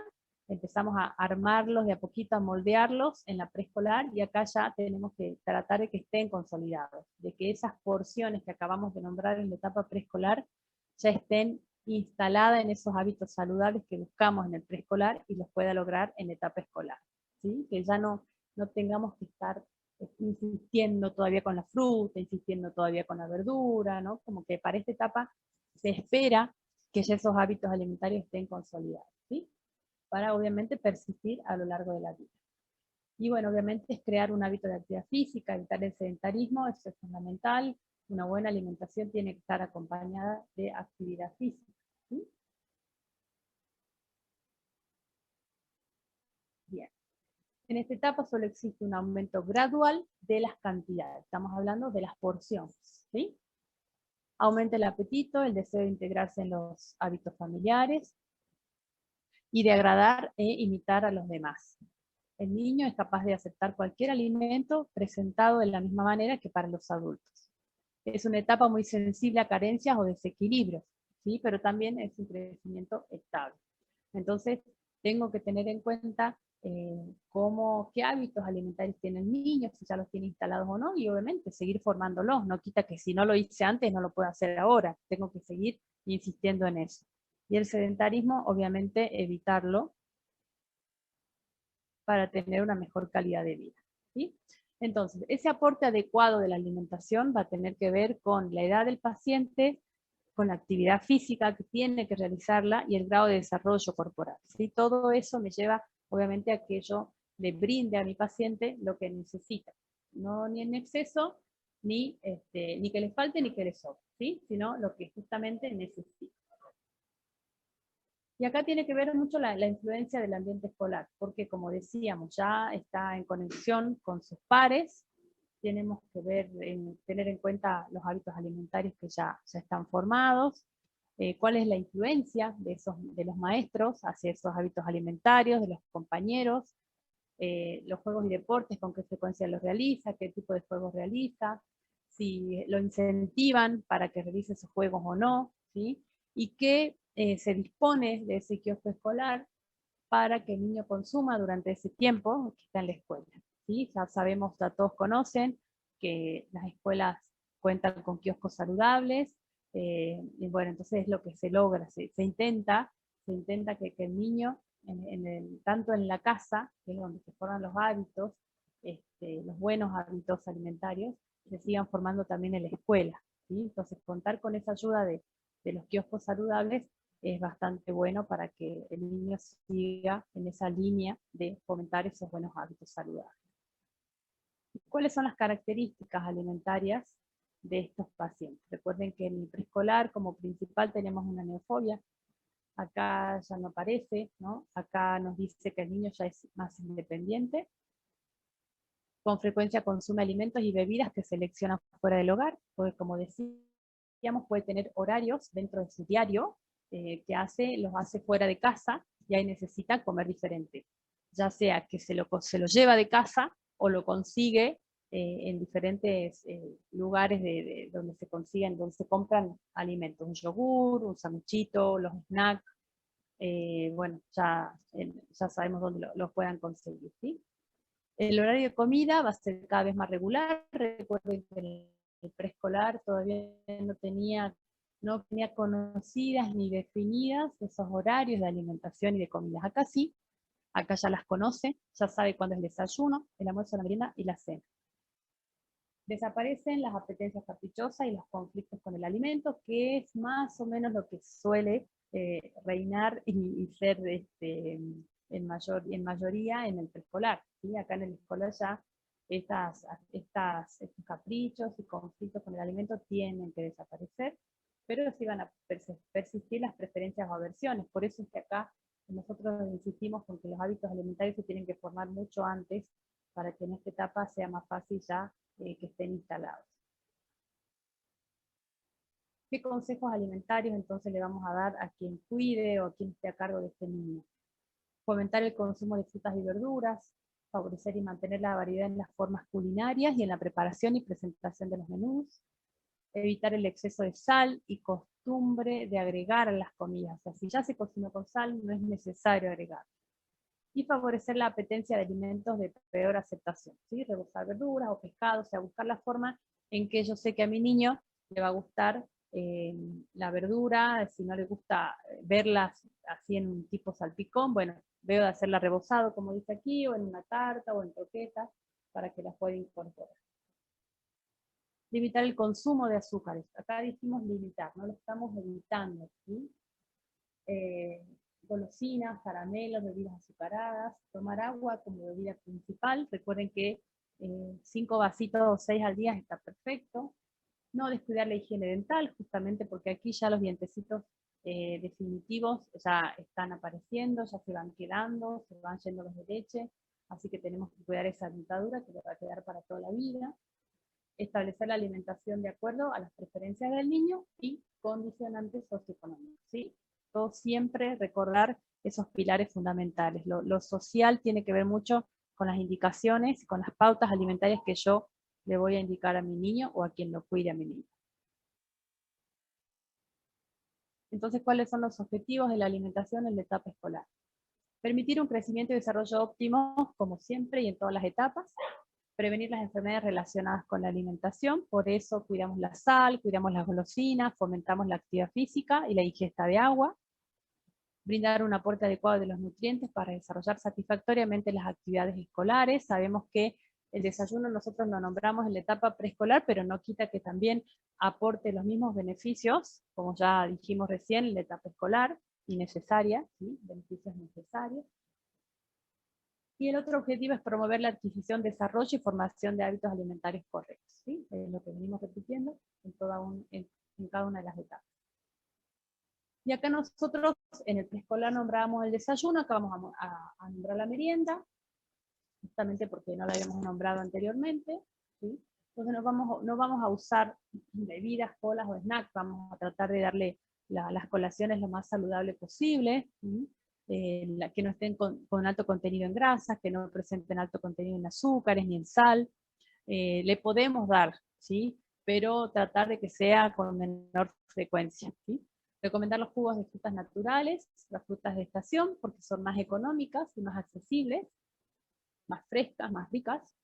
empezamos a armarlos de a poquito, a moldearlos en la preescolar, y acá ya tenemos que tratar de que estén consolidados, de que esas porciones que acabamos de nombrar en la etapa preescolar ya estén instaladas en esos hábitos saludables que buscamos en el preescolar y los pueda lograr en la etapa escolar, ¿sí? Que ya no tengamos que estar insistiendo todavía con la fruta, insistiendo todavía con la verdura, ¿no? Como que para esta etapa se espera que ya esos hábitos alimentarios estén consolidados, ¿sí? Para obviamente persistir a lo largo de la vida. Y bueno, obviamente es crear un hábito de actividad física, evitar el sedentarismo, eso es fundamental. Una buena alimentación tiene que estar acompañada de actividad física, ¿sí? Bien. En esta etapa solo existe un aumento gradual de las cantidades, estamos hablando de las porciones, ¿sí? Aumenta el apetito, el deseo de integrarse en los hábitos familiares y de agradar e imitar a los demás. El niño es capaz de aceptar cualquier alimento presentado de la misma manera que para los adultos. Es una etapa muy sensible a carencias o desequilibrios, ¿sí? Pero también es un crecimiento estable. Entonces, tengo que tener en cuenta qué hábitos alimentarios tiene el niño, si ya los tiene instalados o no, y obviamente seguir formándolos. No quita que si no lo hice antes, no lo puedo hacer ahora. Tengo que seguir insistiendo en eso. Y el sedentarismo, obviamente, evitarlo para tener una mejor calidad de vida, ¿sí? Entonces, ese aporte adecuado de la alimentación va a tener que ver con la edad del paciente, con la actividad física que tiene que realizarla y el grado de desarrollo corporal, ¿sí? Todo eso me lleva, obviamente, a que yo le brinde a mi paciente lo que necesita, no ni en exceso, ni que le falte ni que le sobre, ¿sí? Sino lo que justamente necesita. Y acá tiene que ver mucho la influencia del ambiente escolar, porque como decíamos, ya está en conexión con sus pares, tenemos que tener en cuenta los hábitos alimentarios que ya están formados, cuál es la influencia de los maestros hacia esos hábitos alimentarios, de los compañeros, los juegos y deportes, con qué frecuencia los realiza, qué tipo de juegos realiza, si lo incentivan para que realice esos juegos o no, ¿sí? Y qué se dispone de ese kiosco escolar para que el niño consuma durante ese tiempo que está en la escuela, ¿sí? Ya sabemos, ya todos conocen que las escuelas cuentan con kioscos saludables, y bueno, entonces es lo que se logra, se intenta que el niño, tanto en la casa, que es donde se forman los hábitos, los buenos hábitos alimentarios, se sigan formando también en la escuela, ¿sí? Entonces contar con esa ayuda de los kioscos saludables es bastante bueno para que el niño siga en esa línea de fomentar esos buenos hábitos saludables. ¿Cuáles son las características alimentarias de estos pacientes? Recuerden que en el preescolar como principal tenemos una neofobia, acá ya no aparece, ¿no? Acá nos dice que el niño ya es más independiente, con frecuencia consume alimentos y bebidas que selecciona fuera del hogar, porque como decíamos, puede tener horarios dentro de su diario los hace fuera de casa y ahí necesita comer diferente. Ya sea que se lo lleva de casa o lo consigue en diferentes lugares donde se consiguen, donde se compran alimentos, un yogur, un sanguchito, los snacks, bueno, ya sabemos dónde los puedan conseguir, ¿sí? El horario de comida va a ser cada vez más regular. Recuerden que el preescolar todavía no tenía conocidas ni definidas esos horarios de alimentación y de comidas. Acá sí, acá ya las conoce, ya sabe cuándo es el desayuno, el almuerzo, la merienda y la cena. Desaparecen las apetencias caprichosas y los conflictos con el alimento, que es más o menos lo que suele reinar y ser en mayoría en el preescolar. ¿Sí? Acá en el escolar ya estos caprichos y conflictos con el alimento tienen que desaparecer, pero sí van a persistir las preferencias o aversiones. Por eso es que acá nosotros insistimos con que los hábitos alimentarios se tienen que formar mucho antes para que en esta etapa sea más fácil ya que estén instalados. ¿Qué consejos alimentarios entonces le vamos a dar a quien cuide o a quien esté a cargo de este niño? Fomentar el consumo de frutas y verduras, favorecer y mantener la variedad en las formas culinarias y en la preparación y presentación de los menús, evitar el exceso de sal y costumbre de agregar a las comidas. O sea, si ya se cocinó con sal, no es necesario agregar. Y favorecer la apetencia de alimentos de peor aceptación, ¿sí? Rebozar verduras o pescados, o sea, buscar la forma en que yo sé que a mi niño le va a gustar la verdura, si no le gusta verlas así en un tipo salpicón, bueno, veo de hacerla rebozado, como dice aquí, o en una tarta, o en croquetas, para que las pueda incorporar. Limitar el consumo de azúcares. Acá dijimos limitar, no lo estamos evitando, ¿sí? Golosinas, caramelos, bebidas azucaradas, tomar agua como bebida principal. Recuerden que 5 vasitos o 6 al día está perfecto. No descuidar la higiene dental, justamente porque aquí ya los dientecitos definitivos ya están apareciendo, ya se van quedando, se van yendo los de leche, así que tenemos que cuidar esa dentadura que le va a quedar para toda la vida. Establecer la alimentación de acuerdo a las preferencias del niño y condicionantes socioeconómicos, ¿sí? Todo siempre recordar esos pilares fundamentales. Lo social tiene que ver mucho con las indicaciones, con las pautas alimentarias que yo le voy a indicar a mi niño o a quien lo cuide a mi niño. Entonces, ¿cuáles son los objetivos de la alimentación en la etapa escolar? Permitir un crecimiento y desarrollo óptimo, como siempre y en todas las etapas. Prevenir las enfermedades relacionadas con la alimentación, por eso cuidamos la sal, cuidamos las golosinas, fomentamos la actividad física y la ingesta de agua. Brindar un aporte adecuado de los nutrientes para desarrollar satisfactoriamente las actividades escolares. Sabemos que el desayuno nosotros lo nombramos en la etapa preescolar, pero no quita que también aporte los mismos beneficios, como ya dijimos recién, en la etapa escolar, y necesaria, ¿sí? Beneficios necesarios. Y el otro objetivo es promover la adquisición, desarrollo y formación de hábitos alimentarios correctos, ¿sí? Es lo que venimos repitiendo en cada una de las etapas. Y acá nosotros en el preescolar nombrábamos el desayuno, acá vamos a nombrar la merienda, justamente porque no la habíamos nombrado anteriormente, ¿sí? Entonces no vamos a usar bebidas, colas o snacks, vamos a tratar de darle las colaciones lo más saludable posible, ¿sí? Que no estén con alto contenido en grasas, que no presenten alto contenido en azúcares ni en sal. Le podemos dar, ¿sí? Pero tratar de que sea con menor frecuencia, ¿sí? Recomendar los jugos de frutas naturales, las frutas de estación, porque son más económicas y más accesibles, más frescas, más ricas.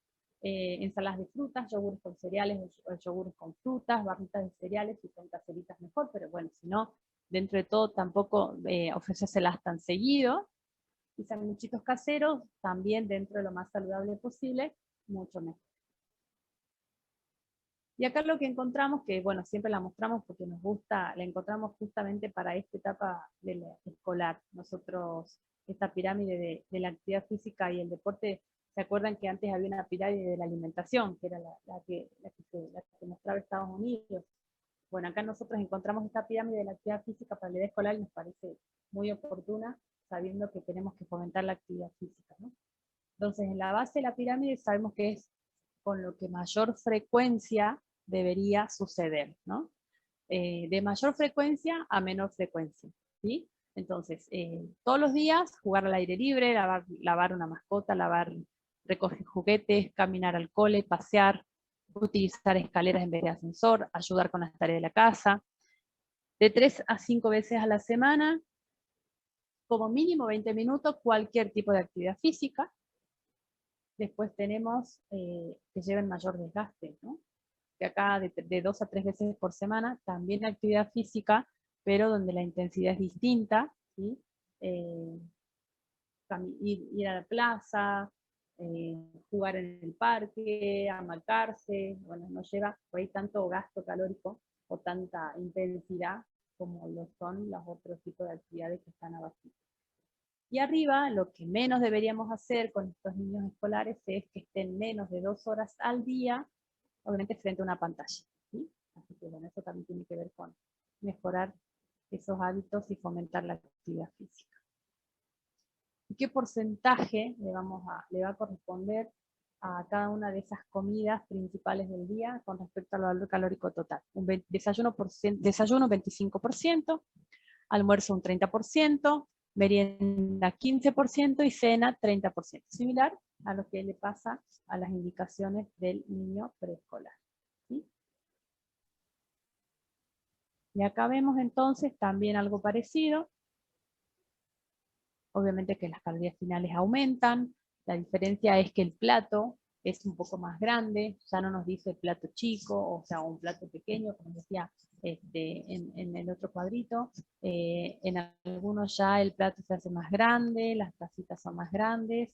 Ensaladas de frutas, yogures con cereales o yogures con frutas, barritas de cereales, si son caseritas mejor, pero bueno, si no, dentro de todo tampoco ofrecérselas tan seguido. Y sanguchitos caseros, también dentro de lo más saludable posible, mucho mejor. Y acá lo que encontramos, que bueno, siempre la mostramos porque nos gusta, la encontramos justamente para esta etapa de la escolar. Nosotros, esta pirámide de la actividad física y el deporte, ¿se acuerdan que antes había una pirámide de la alimentación, que era la que mostraba Estados Unidos? Bueno, acá nosotros encontramos esta pirámide de la actividad física para la edad escolar y nos parece muy oportuna, sabiendo que tenemos que fomentar la actividad física, ¿no? Entonces, en la base de la pirámide sabemos que es con lo que mayor frecuencia debería suceder, ¿no? De mayor frecuencia a menor frecuencia, ¿sí? Entonces, todos los días jugar al aire libre, lavar una mascota, recoger juguetes, caminar al cole, pasear, utilizar escaleras en vez de ascensor, ayudar con las tareas de la casa. De 3 a 5 veces a la semana, como mínimo 20 minutos, cualquier tipo de actividad física. Después tenemos que lleven mayor desgaste, ¿no? Que acá de 2 a 3 veces por semana, también actividad física, pero donde la intensidad es distinta, ¿sí? ir a la plaza, jugar en el parque, amalcarse, bueno, no lleva por ahí tanto gasto calórico o tanta intensidad como lo son los otros tipos de actividades que están abajo. Y arriba, lo que menos deberíamos hacer con estos niños escolares es que estén menos de 2 horas al día, obviamente frente a una pantalla, ¿sí? Así que bueno, eso también tiene que ver con mejorar esos hábitos y fomentar la actividad física. ¿Y qué porcentaje le va a corresponder a cada una de esas comidas principales del día con respecto al valor calórico total? Desayuno un 25%, almuerzo un 30%, merienda 15% y cena 30%. Similar a lo que le pasa a las indicaciones del niño preescolar, ¿sí? Y acá vemos entonces también algo parecido. Obviamente que las calorías finales aumentan, la diferencia es que el plato es un poco más grande, ya no nos dice plato chico, o sea, un plato pequeño, como decía en el otro cuadrito. En algunos ya el plato se hace más grande, las tacitas son más grandes,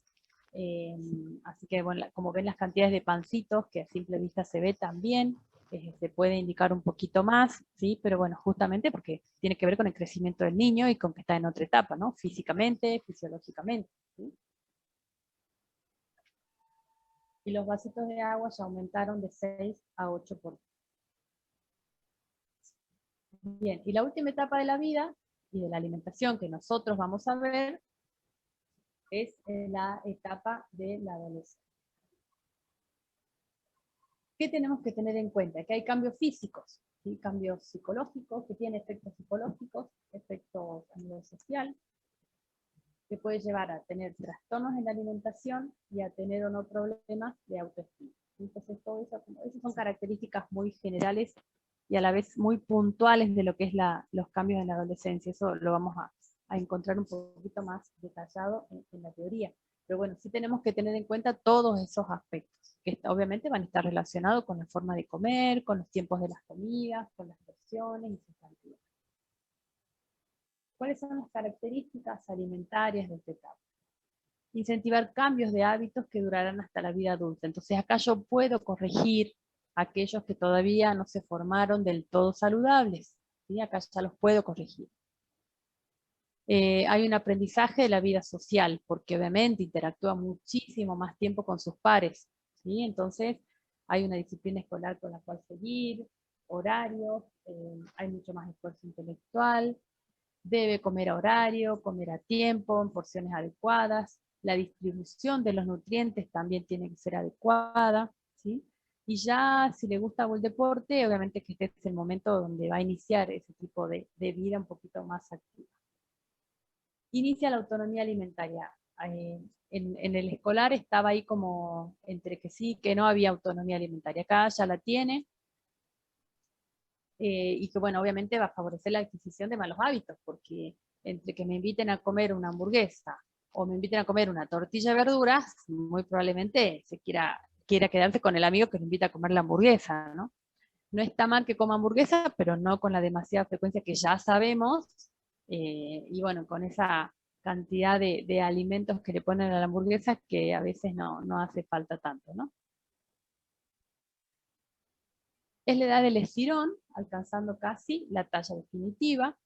así que bueno, como ven las cantidades de pancitos, que a simple vista se ve también, se puede indicar un poquito más, ¿sí? Pero bueno, justamente porque tiene que ver con el crecimiento del niño y con que está en otra etapa, ¿no? Físicamente, fisiológicamente, ¿sí? Y los vasitos de agua ya aumentaron de 6 a 8%. Bien, y la última etapa de la vida y de la alimentación que nosotros vamos a ver es la etapa de la adolescencia. ¿Qué tenemos que tener en cuenta? Que hay cambios físicos, ¿sí? Cambios psicológicos, que tienen efectos psicológicos, efectos a nivel social, que puede llevar a tener trastornos en la alimentación y a tener o no problemas de autoestima. Entonces, todo eso, esas son características muy generales y a la vez muy puntuales de lo que es los cambios en la adolescencia. Eso lo vamos a encontrar un poquito más detallado en la teoría. Pero bueno, sí tenemos que tener en cuenta todos esos aspectos, que obviamente van a estar relacionados con la forma de comer, con los tiempos de las comidas, con las porciones y sus cantidades. ¿Cuáles son las características alimentarias de esta etapa? Incentivar cambios de hábitos que durarán hasta la vida adulta. Entonces acá yo puedo corregir aquellos que todavía no se formaron del todo saludables, ¿sí? Acá ya los puedo corregir. Hay un aprendizaje de la vida social, porque obviamente interactúa muchísimo más tiempo con sus pares, ¿sí? Entonces hay una disciplina escolar con la cual seguir, horarios, hay mucho más esfuerzo intelectual, debe comer a horario, comer a tiempo, en porciones adecuadas, la distribución de los nutrientes también tiene que ser adecuada, ¿sí? Y ya si le gusta el deporte, obviamente que este es el momento donde va a iniciar ese tipo de vida un poquito más activa. Inicia la autonomía alimentaria. En el escolar estaba ahí como entre que sí, que no había autonomía alimentaria. Acá ya la tiene, y que bueno, obviamente va a favorecer la adquisición de malos hábitos, porque entre que me inviten a comer una hamburguesa o me inviten a comer una tortilla de verduras, muy probablemente quiera quedarse con el amigo que me invita a comer la hamburguesa, ¿no? No está mal que coma hamburguesa, pero no con la demasiada frecuencia que ya sabemos, y bueno, con esa cantidad de alimentos que le ponen a la hamburguesa que a veces no hace falta tanto, ¿no? Es la edad del estirón, alcanzando casi la talla definitiva.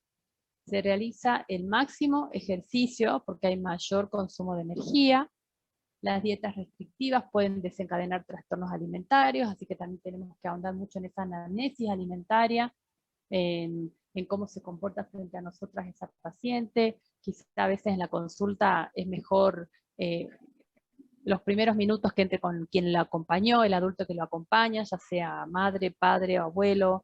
Se realiza el máximo ejercicio porque hay mayor consumo de energía. Las dietas restrictivas pueden desencadenar trastornos alimentarios, así que también tenemos que ahondar mucho en esa anamnesis alimentaria, en cómo se comporta frente a nosotras esa paciente. Quizá a veces en la consulta es mejor los primeros minutos que entre con quien la acompañó, el adulto que lo acompaña, ya sea madre, padre, abuelo,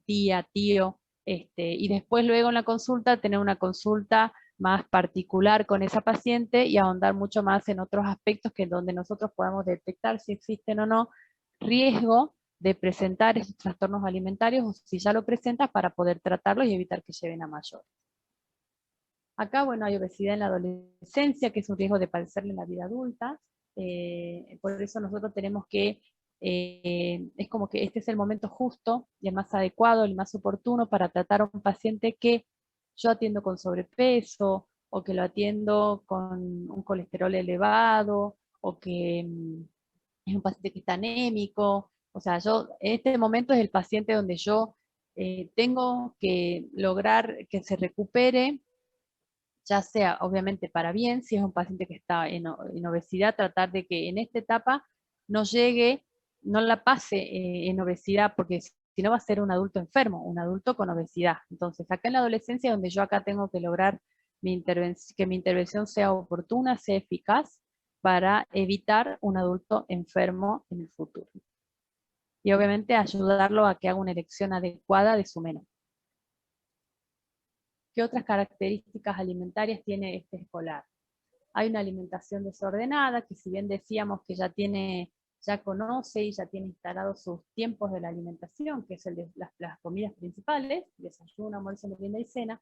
tía, tío, y después luego en la consulta tener una consulta más particular con esa paciente y ahondar mucho más en otros aspectos que donde nosotros podamos detectar si existen o no riesgo de presentar esos trastornos alimentarios o si ya lo presentas para poder tratarlos y evitar que lleven a mayor. Acá, bueno, hay obesidad en la adolescencia, que es un riesgo de padecerla en la vida adulta. Por eso nosotros tenemos que, es como que este es el momento justo y el más adecuado, el más oportuno para tratar a un paciente que yo atiendo con sobrepeso o que lo atiendo con un colesterol elevado, o que es un paciente que está anémico. O sea, en este momento es el paciente donde yo tengo que lograr que se recupere, ya sea obviamente para bien, si es un paciente que está en obesidad, tratar de que en esta etapa no llegue, no la pase en obesidad, porque si no va a ser un adulto enfermo, un adulto con obesidad. Entonces, acá en la adolescencia, donde yo acá tengo que lograr que mi intervención sea oportuna, sea eficaz, para evitar un adulto enfermo en el futuro. Y obviamente ayudarlo a que haga una elección adecuada de su menú. ¿Qué otras características alimentarias tiene este escolar? Hay una alimentación desordenada, que si bien decíamos que ya conoce y ya tiene instalados sus tiempos de la alimentación, que es el de las comidas principales, desayuno, almuerzo, merienda y cena,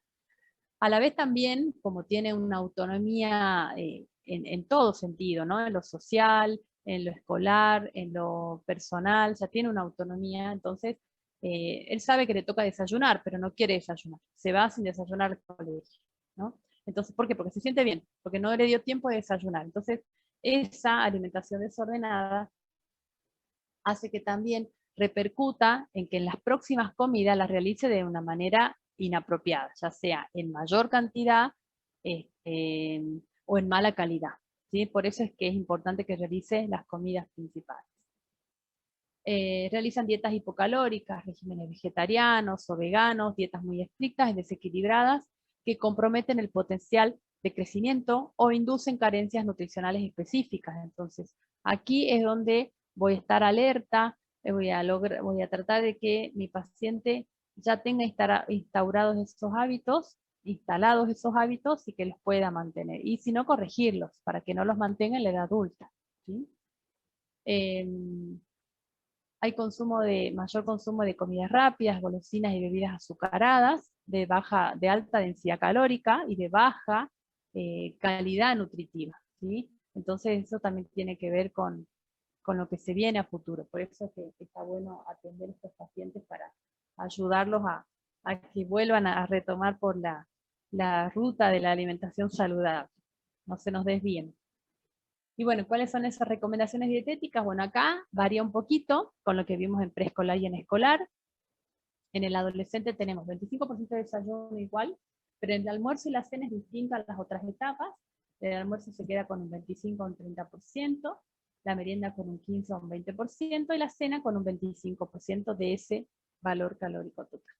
a la vez también, como tiene una autonomía en todo sentido, ¿no? En lo social, en lo escolar, en lo personal, ya tiene una autonomía, entonces él sabe que le toca desayunar, pero no quiere desayunar, se va sin desayunar al colegio, ¿no? Entonces, ¿por qué? Porque se siente bien, porque no le dio tiempo de desayunar. Entonces, esa alimentación desordenada hace que también repercuta en que en las próximas comidas las realice de una manera inapropiada, ya sea en mayor cantidad o en mala calidad, ¿sí? Por eso es que es importante que realice las comidas principales. Realizan dietas hipocalóricas, regímenes vegetarianos o veganos, dietas muy estrictas y desequilibradas que comprometen el potencial de crecimiento o inducen carencias nutricionales específicas. Entonces, aquí es donde voy a estar alerta, voy a tratar de que mi paciente ya tenga instalados esos hábitos y que los pueda mantener. Y si no, corregirlos para que no los mantenga en la edad adulta, ¿sí? Hay mayor consumo de comidas rápidas, golosinas y bebidas azucaradas, de alta densidad calórica y de baja calidad nutritiva, ¿sí? Entonces eso también tiene que ver con lo que se viene a futuro. Por eso es que está bueno atender a estos pacientes para ayudarlos a que vuelvan a retomar por la ruta de la alimentación saludable. No se nos desvíen. Y bueno, ¿cuáles son esas recomendaciones dietéticas? Bueno, acá varía un poquito con lo que vimos en preescolar y en escolar. En el adolescente tenemos 25% de desayuno igual, pero en el almuerzo y la cena es distinto a las otras etapas. El almuerzo se queda con un 25 o un 30%, la merienda con un 15 o un 20% y la cena con un 25% de ese valor calórico total.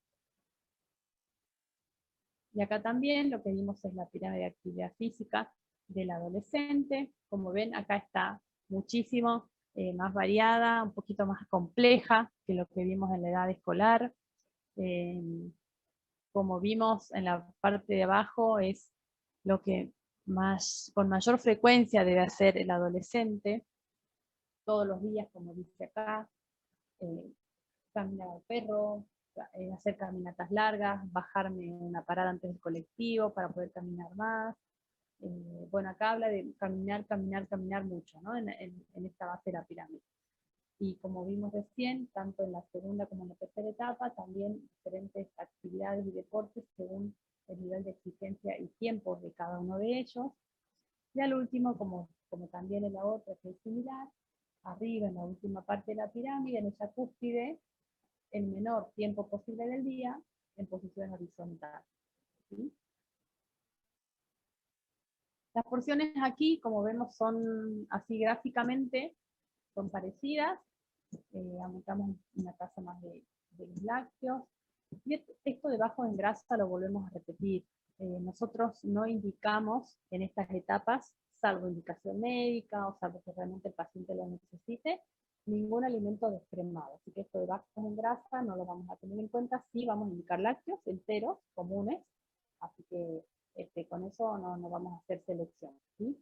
Y acá también lo que vimos es la pirámide de actividad física del adolescente. Como ven, acá está muchísimo más variada, un poquito más compleja que lo que vimos en la edad escolar. Eh, como vimos en la parte de abajo, es lo que con mayor frecuencia debe hacer el adolescente, todos los días, como dice acá, caminar al perro, hacer caminatas largas, bajarme una parada antes del colectivo para poder caminar más. Bueno, acá habla de caminar, caminar, caminar mucho, ¿no? En esta base de la pirámide. Y como vimos recién, tanto en la segunda como en la tercera etapa, también diferentes actividades y deportes según el nivel de exigencia y tiempos de cada uno de ellos. Y al último, como también en la otra, que es similar, arriba en la última parte de la pirámide, en esa cúspide, el menor tiempo posible del día en posición horizontal, ¿sí? Las porciones aquí, como vemos, son así gráficamente, son parecidas. Aumentamos una tasa más de los lácteos. Y esto de bajo en grasa lo volvemos a repetir. Nosotros no indicamos en estas etapas, salvo indicación médica o salvo que realmente el paciente lo necesite, ningún alimento descremado. Así que esto de bajo en grasa no lo vamos a tener en cuenta. Sí vamos a indicar lácteos enteros, comunes. Así que con eso no vamos a hacer selección, ¿sí?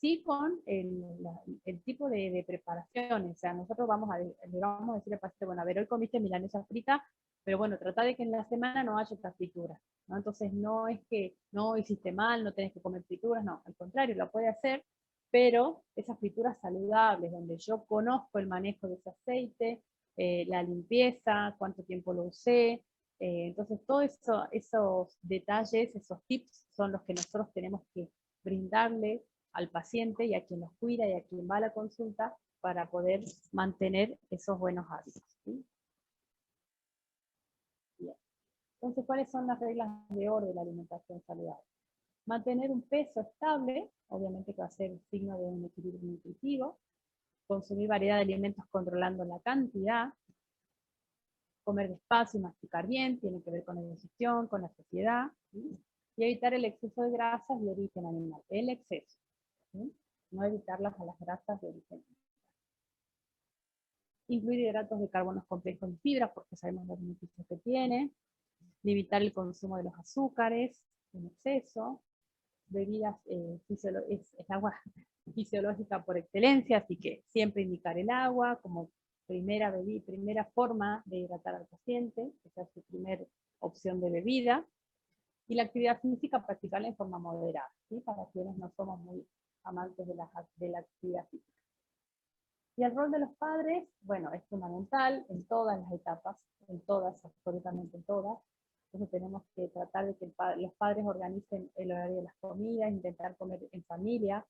Sí con el tipo de preparación. O sea, nosotros le vamos a decir al paciente, bueno, a ver, hoy comiste milanesa frita, pero bueno, trata de que en la semana no haya otra fritura, ¿no? Entonces no es que no hiciste mal, no tenés que comer frituras, no, al contrario, lo puede hacer, pero esas frituras saludables, donde yo conozco el manejo de ese aceite, la limpieza, cuánto tiempo lo usé, Entonces todos esos detalles, esos tips son los que nosotros tenemos que brindarle al paciente y a quien los cuida y a quien va a la consulta para poder mantener esos buenos hábitos, ¿sí? Bien. Entonces, ¿cuáles son las reglas de oro de la alimentación saludable? Mantener un peso estable, obviamente que va a ser signo de un equilibrio nutritivo, consumir variedad de alimentos controlando la cantidad, comer despacio y masticar bien, tiene que ver con la digestión, con la saciedad, ¿sí? Y evitar el exceso de grasas de origen animal, el exceso, ¿sí? No evitarlas a las grasas de origen animal. Incluir hidratos de carbonos complejos y fibras, porque sabemos los beneficios que tiene, limitar el consumo de los azúcares en exceso, bebidas, es agua fisiológica por excelencia, así que siempre indicar el agua como primera forma de hidratar al paciente, esa es su primera opción de bebida, y la actividad física practicarla en forma moderada, ¿sí? Para quienes no somos muy amantes de la actividad física. Y el rol de los padres, bueno, es fundamental en todas las etapas, en todas, absolutamente en todas. Entonces tenemos que tratar de que los padres organicen el horario de las comidas, intentar comer en familia,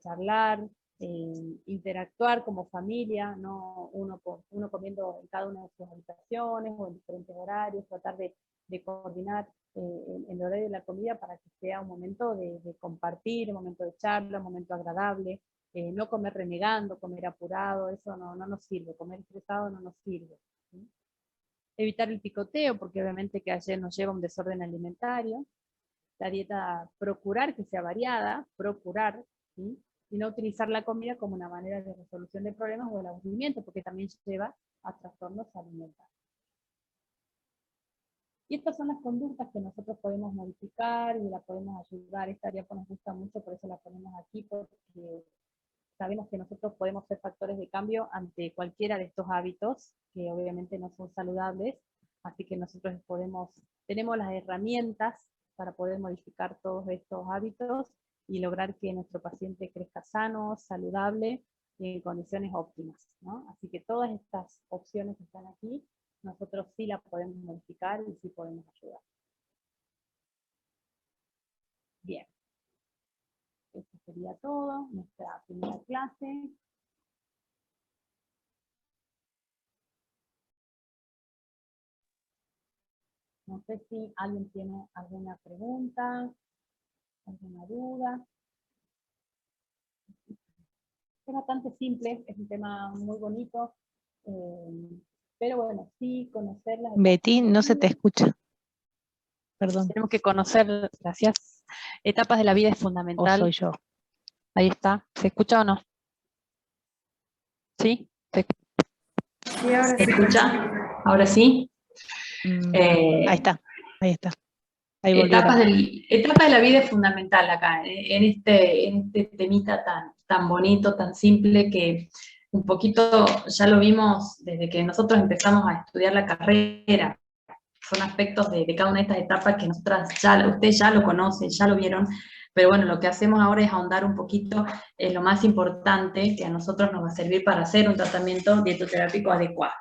charlar, interactuar como familia, no uno comiendo en cada una de sus habitaciones o en diferentes horarios, tratar de coordinar el horario de la comida para que sea un momento de compartir, un momento de charla, un momento agradable, no comer renegando, comer apurado, eso no nos sirve, comer estresado no nos sirve, ¿sí? Evitar el picoteo, porque obviamente que ayer nos lleva a un desorden alimentario. La dieta, procurar que sea variada, procurar, ¿sí? Y no utilizar la comida como una manera de resolución de problemas o el aburrimiento, porque también lleva a trastornos alimentarios. Y estas son las conductas que nosotros podemos modificar y la podemos ayudar. Esta diapo nos gusta mucho, por eso la ponemos aquí, porque sabemos que nosotros podemos ser factores de cambio ante cualquiera de estos hábitos, que obviamente no son saludables, así que nosotros tenemos las herramientas para poder modificar todos estos hábitos y lograr que nuestro paciente crezca sano, saludable y en condiciones óptimas, ¿no? Así que todas estas opciones que están aquí, nosotros sí las podemos modificar y sí podemos ayudar. Bien. Esto sería todo, nuestra primera clase. No sé si alguien tiene alguna pregunta, alguna duda. Es bastante simple, es un tema muy bonito, pero bueno, sí conocer las... Betty, no se te escucha. Perdón. Tenemos que conocer, gracias, etapas de la vida es fundamental. ¿O soy yo? Ahí está, ¿se escucha o no? ¿Sí? Sí, ahora ¿se escucha? ¿Ahora sí? Ahí está, ahí está. Ahí Etapa de la vida es fundamental acá, en este temita tan bonito, tan simple, que un poquito ya lo vimos desde que nosotros empezamos a estudiar la carrera. Son aspectos de cada una de estas etapas que ustedes ya lo conocen, ya lo vieron, pero bueno, lo que hacemos ahora es ahondar un poquito en lo más importante que a nosotros nos va a servir para hacer un tratamiento dietoterápico adecuado,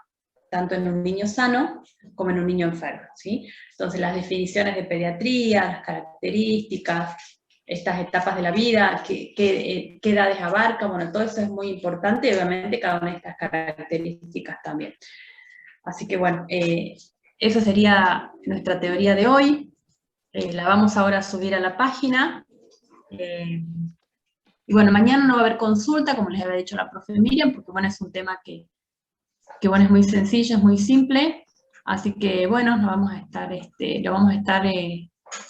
tanto en un niño sano como en un niño enfermo, ¿sí? Entonces las definiciones de pediatría, las características, estas etapas de la vida, qué edades abarca, bueno, todo eso es muy importante y obviamente cada una de estas características también. Así que bueno, esa sería nuestra teoría de hoy, la vamos ahora a subir a la página, y bueno, mañana no va a haber consulta, como les había dicho la profe Miriam, porque bueno, es un tema que bueno, es muy sencillo, es muy simple, así que bueno, lo vamos a estar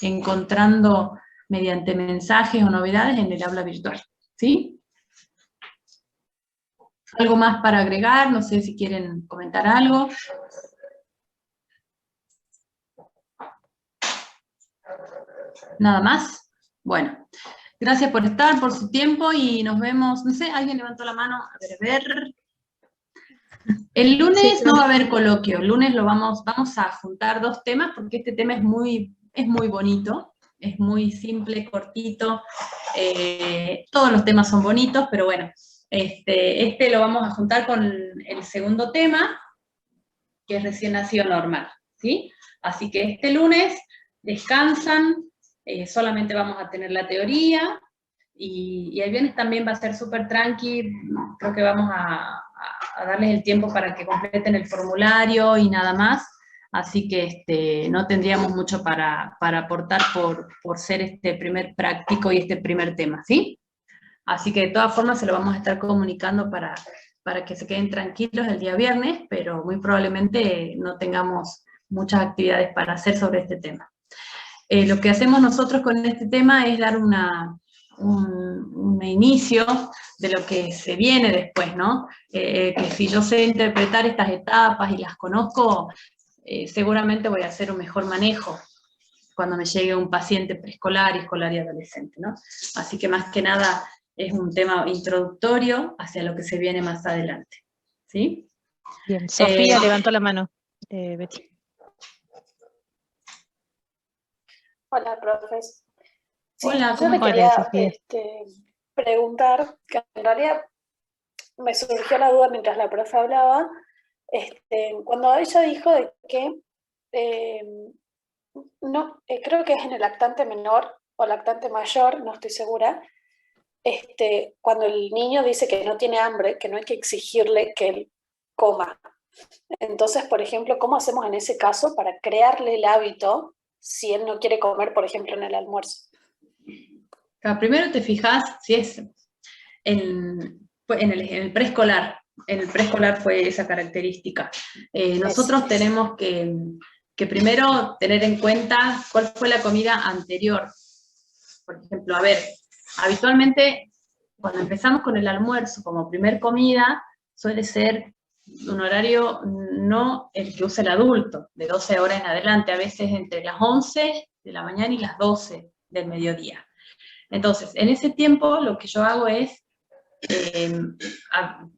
encontrando mediante mensajes o novedades en el aula virtual, ¿sí? ¿Algo más para agregar? No sé si quieren comentar algo. ¿Nada más? Bueno, gracias por estar, por su tiempo y nos vemos, no sé, alguien levantó la mano, a ver. El lunes no va a haber coloquio, el lunes vamos a juntar dos temas porque este tema es muy bonito, es muy simple, cortito, todos los temas son bonitos, pero bueno, este lo vamos a juntar con el segundo tema, que es recién nacido normal, ¿sí? Así que este lunes descansan, solamente vamos a tener la teoría, y el viernes también va a ser súper tranqui, creo que vamos a darles el tiempo para que completen el formulario y nada más, así que no tendríamos mucho para aportar por ser este primer práctico y este primer tema, ¿sí? Así que de todas formas se lo vamos a estar comunicando para que se queden tranquilos el día viernes, pero muy probablemente no tengamos muchas actividades para hacer sobre este tema. Lo que hacemos nosotros con este tema es dar un inicio de lo que se viene después, ¿no? Que si yo sé interpretar estas etapas y las conozco, seguramente voy a hacer un mejor manejo cuando me llegue un paciente preescolar, escolar y adolescente, ¿no? Así que más que nada es un tema introductorio hacia lo que se viene más adelante, ¿sí? Bien, Sofía levantó la mano, Betty. Hola, profes. Sí, Hola, yo le ¿cómo quería Sofía? preguntar, que en realidad me surgió la duda mientras la profe hablaba, cuando ella dijo de que, no, creo que es en el lactante menor o lactante mayor, no estoy segura, cuando el niño dice que no tiene hambre, que no hay que exigirle que él coma. Entonces, por ejemplo, ¿cómo hacemos en ese caso para crearle el hábito si él no quiere comer, por ejemplo, en el almuerzo? Primero te fijas si es en el preescolar. En el preescolar fue esa característica. Nosotros tenemos que primero tener en cuenta cuál fue la comida anterior. Por ejemplo, a ver, habitualmente cuando empezamos con el almuerzo como primer comida, suele ser un horario no el que usa el adulto, de 12 horas en adelante, a veces entre las 11 de la mañana y las 12 del mediodía. Entonces, en ese tiempo lo que yo hago es,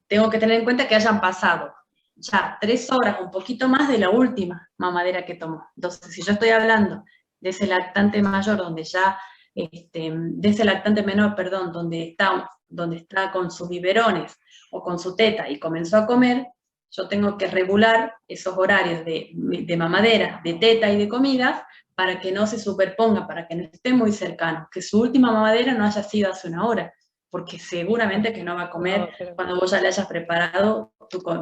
tengo que tener en cuenta que hayan pasado ya 3 horas, un poquito más de la última mamadera que tomó. Entonces, si yo estoy hablando de ese lactante mayor, donde ya, de ese lactante menor, perdón, donde está con sus biberones o con su teta y comenzó a comer, yo tengo que regular esos horarios de mamadera, de teta y de comidas, para que no se superponga, para que no estén muy cercanos, que su última mamadera no haya sido hace 1 hora, porque seguramente que no va a comer cuando vos ya le hayas preparado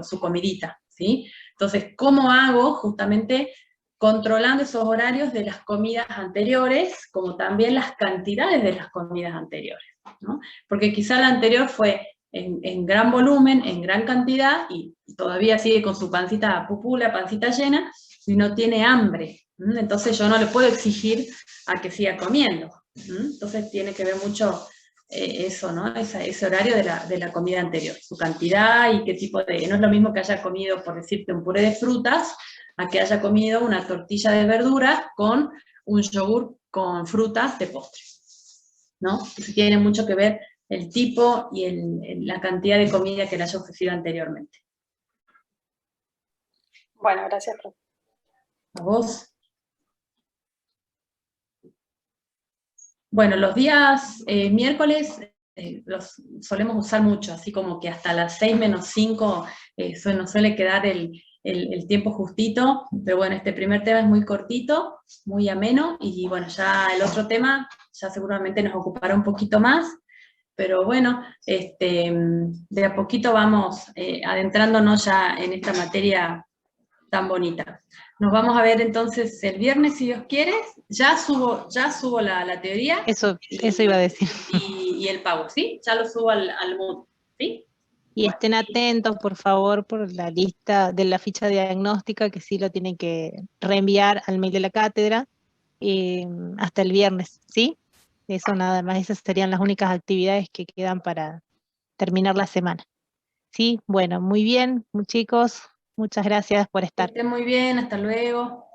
su comidita, ¿sí? Entonces, ¿cómo hago? Justamente controlando esos horarios de las comidas anteriores, como también las cantidades de las comidas anteriores, ¿no? Porque quizá la anterior fue en gran volumen, en gran cantidad, y todavía sigue con su pancita pupula, pancita llena, y no tiene hambre. Entonces yo no le puedo exigir a que siga comiendo. Entonces tiene que ver mucho eso, ¿no? Ese horario de la comida anterior, su cantidad y qué tipo de... No es lo mismo que haya comido, por decirte, un puré de frutas, a que haya comido una tortilla de verduras con un yogur con frutas de postre, ¿no? Entonces tiene mucho que ver el tipo y la cantidad de comida que le haya ofrecido anteriormente. Bueno, gracias, profe. ¿A vos? Bueno, los días miércoles los solemos usar mucho, así como que hasta las 6 menos 5 nos suele quedar el tiempo justito, pero bueno, este primer tema es muy cortito, muy ameno, y bueno, ya el otro tema ya seguramente nos ocupará un poquito más, pero bueno, de a poquito vamos adentrándonos ya en esta materia tan bonita. Nos vamos a ver entonces el viernes, si Dios quiere. Ya subo la teoría. Eso iba a decir. Y el pago, ¿sí? Ya lo subo al Mood, ¿sí? Y estén atentos, por favor, por la lista de la ficha diagnóstica, que sí lo tienen que reenviar al mail de la cátedra hasta el viernes, ¿sí? Eso nada más, esas serían las únicas actividades que quedan para terminar la semana. ¿Sí? Bueno, muy bien, chicos, muchas gracias por estar. Que estén muy bien, hasta luego.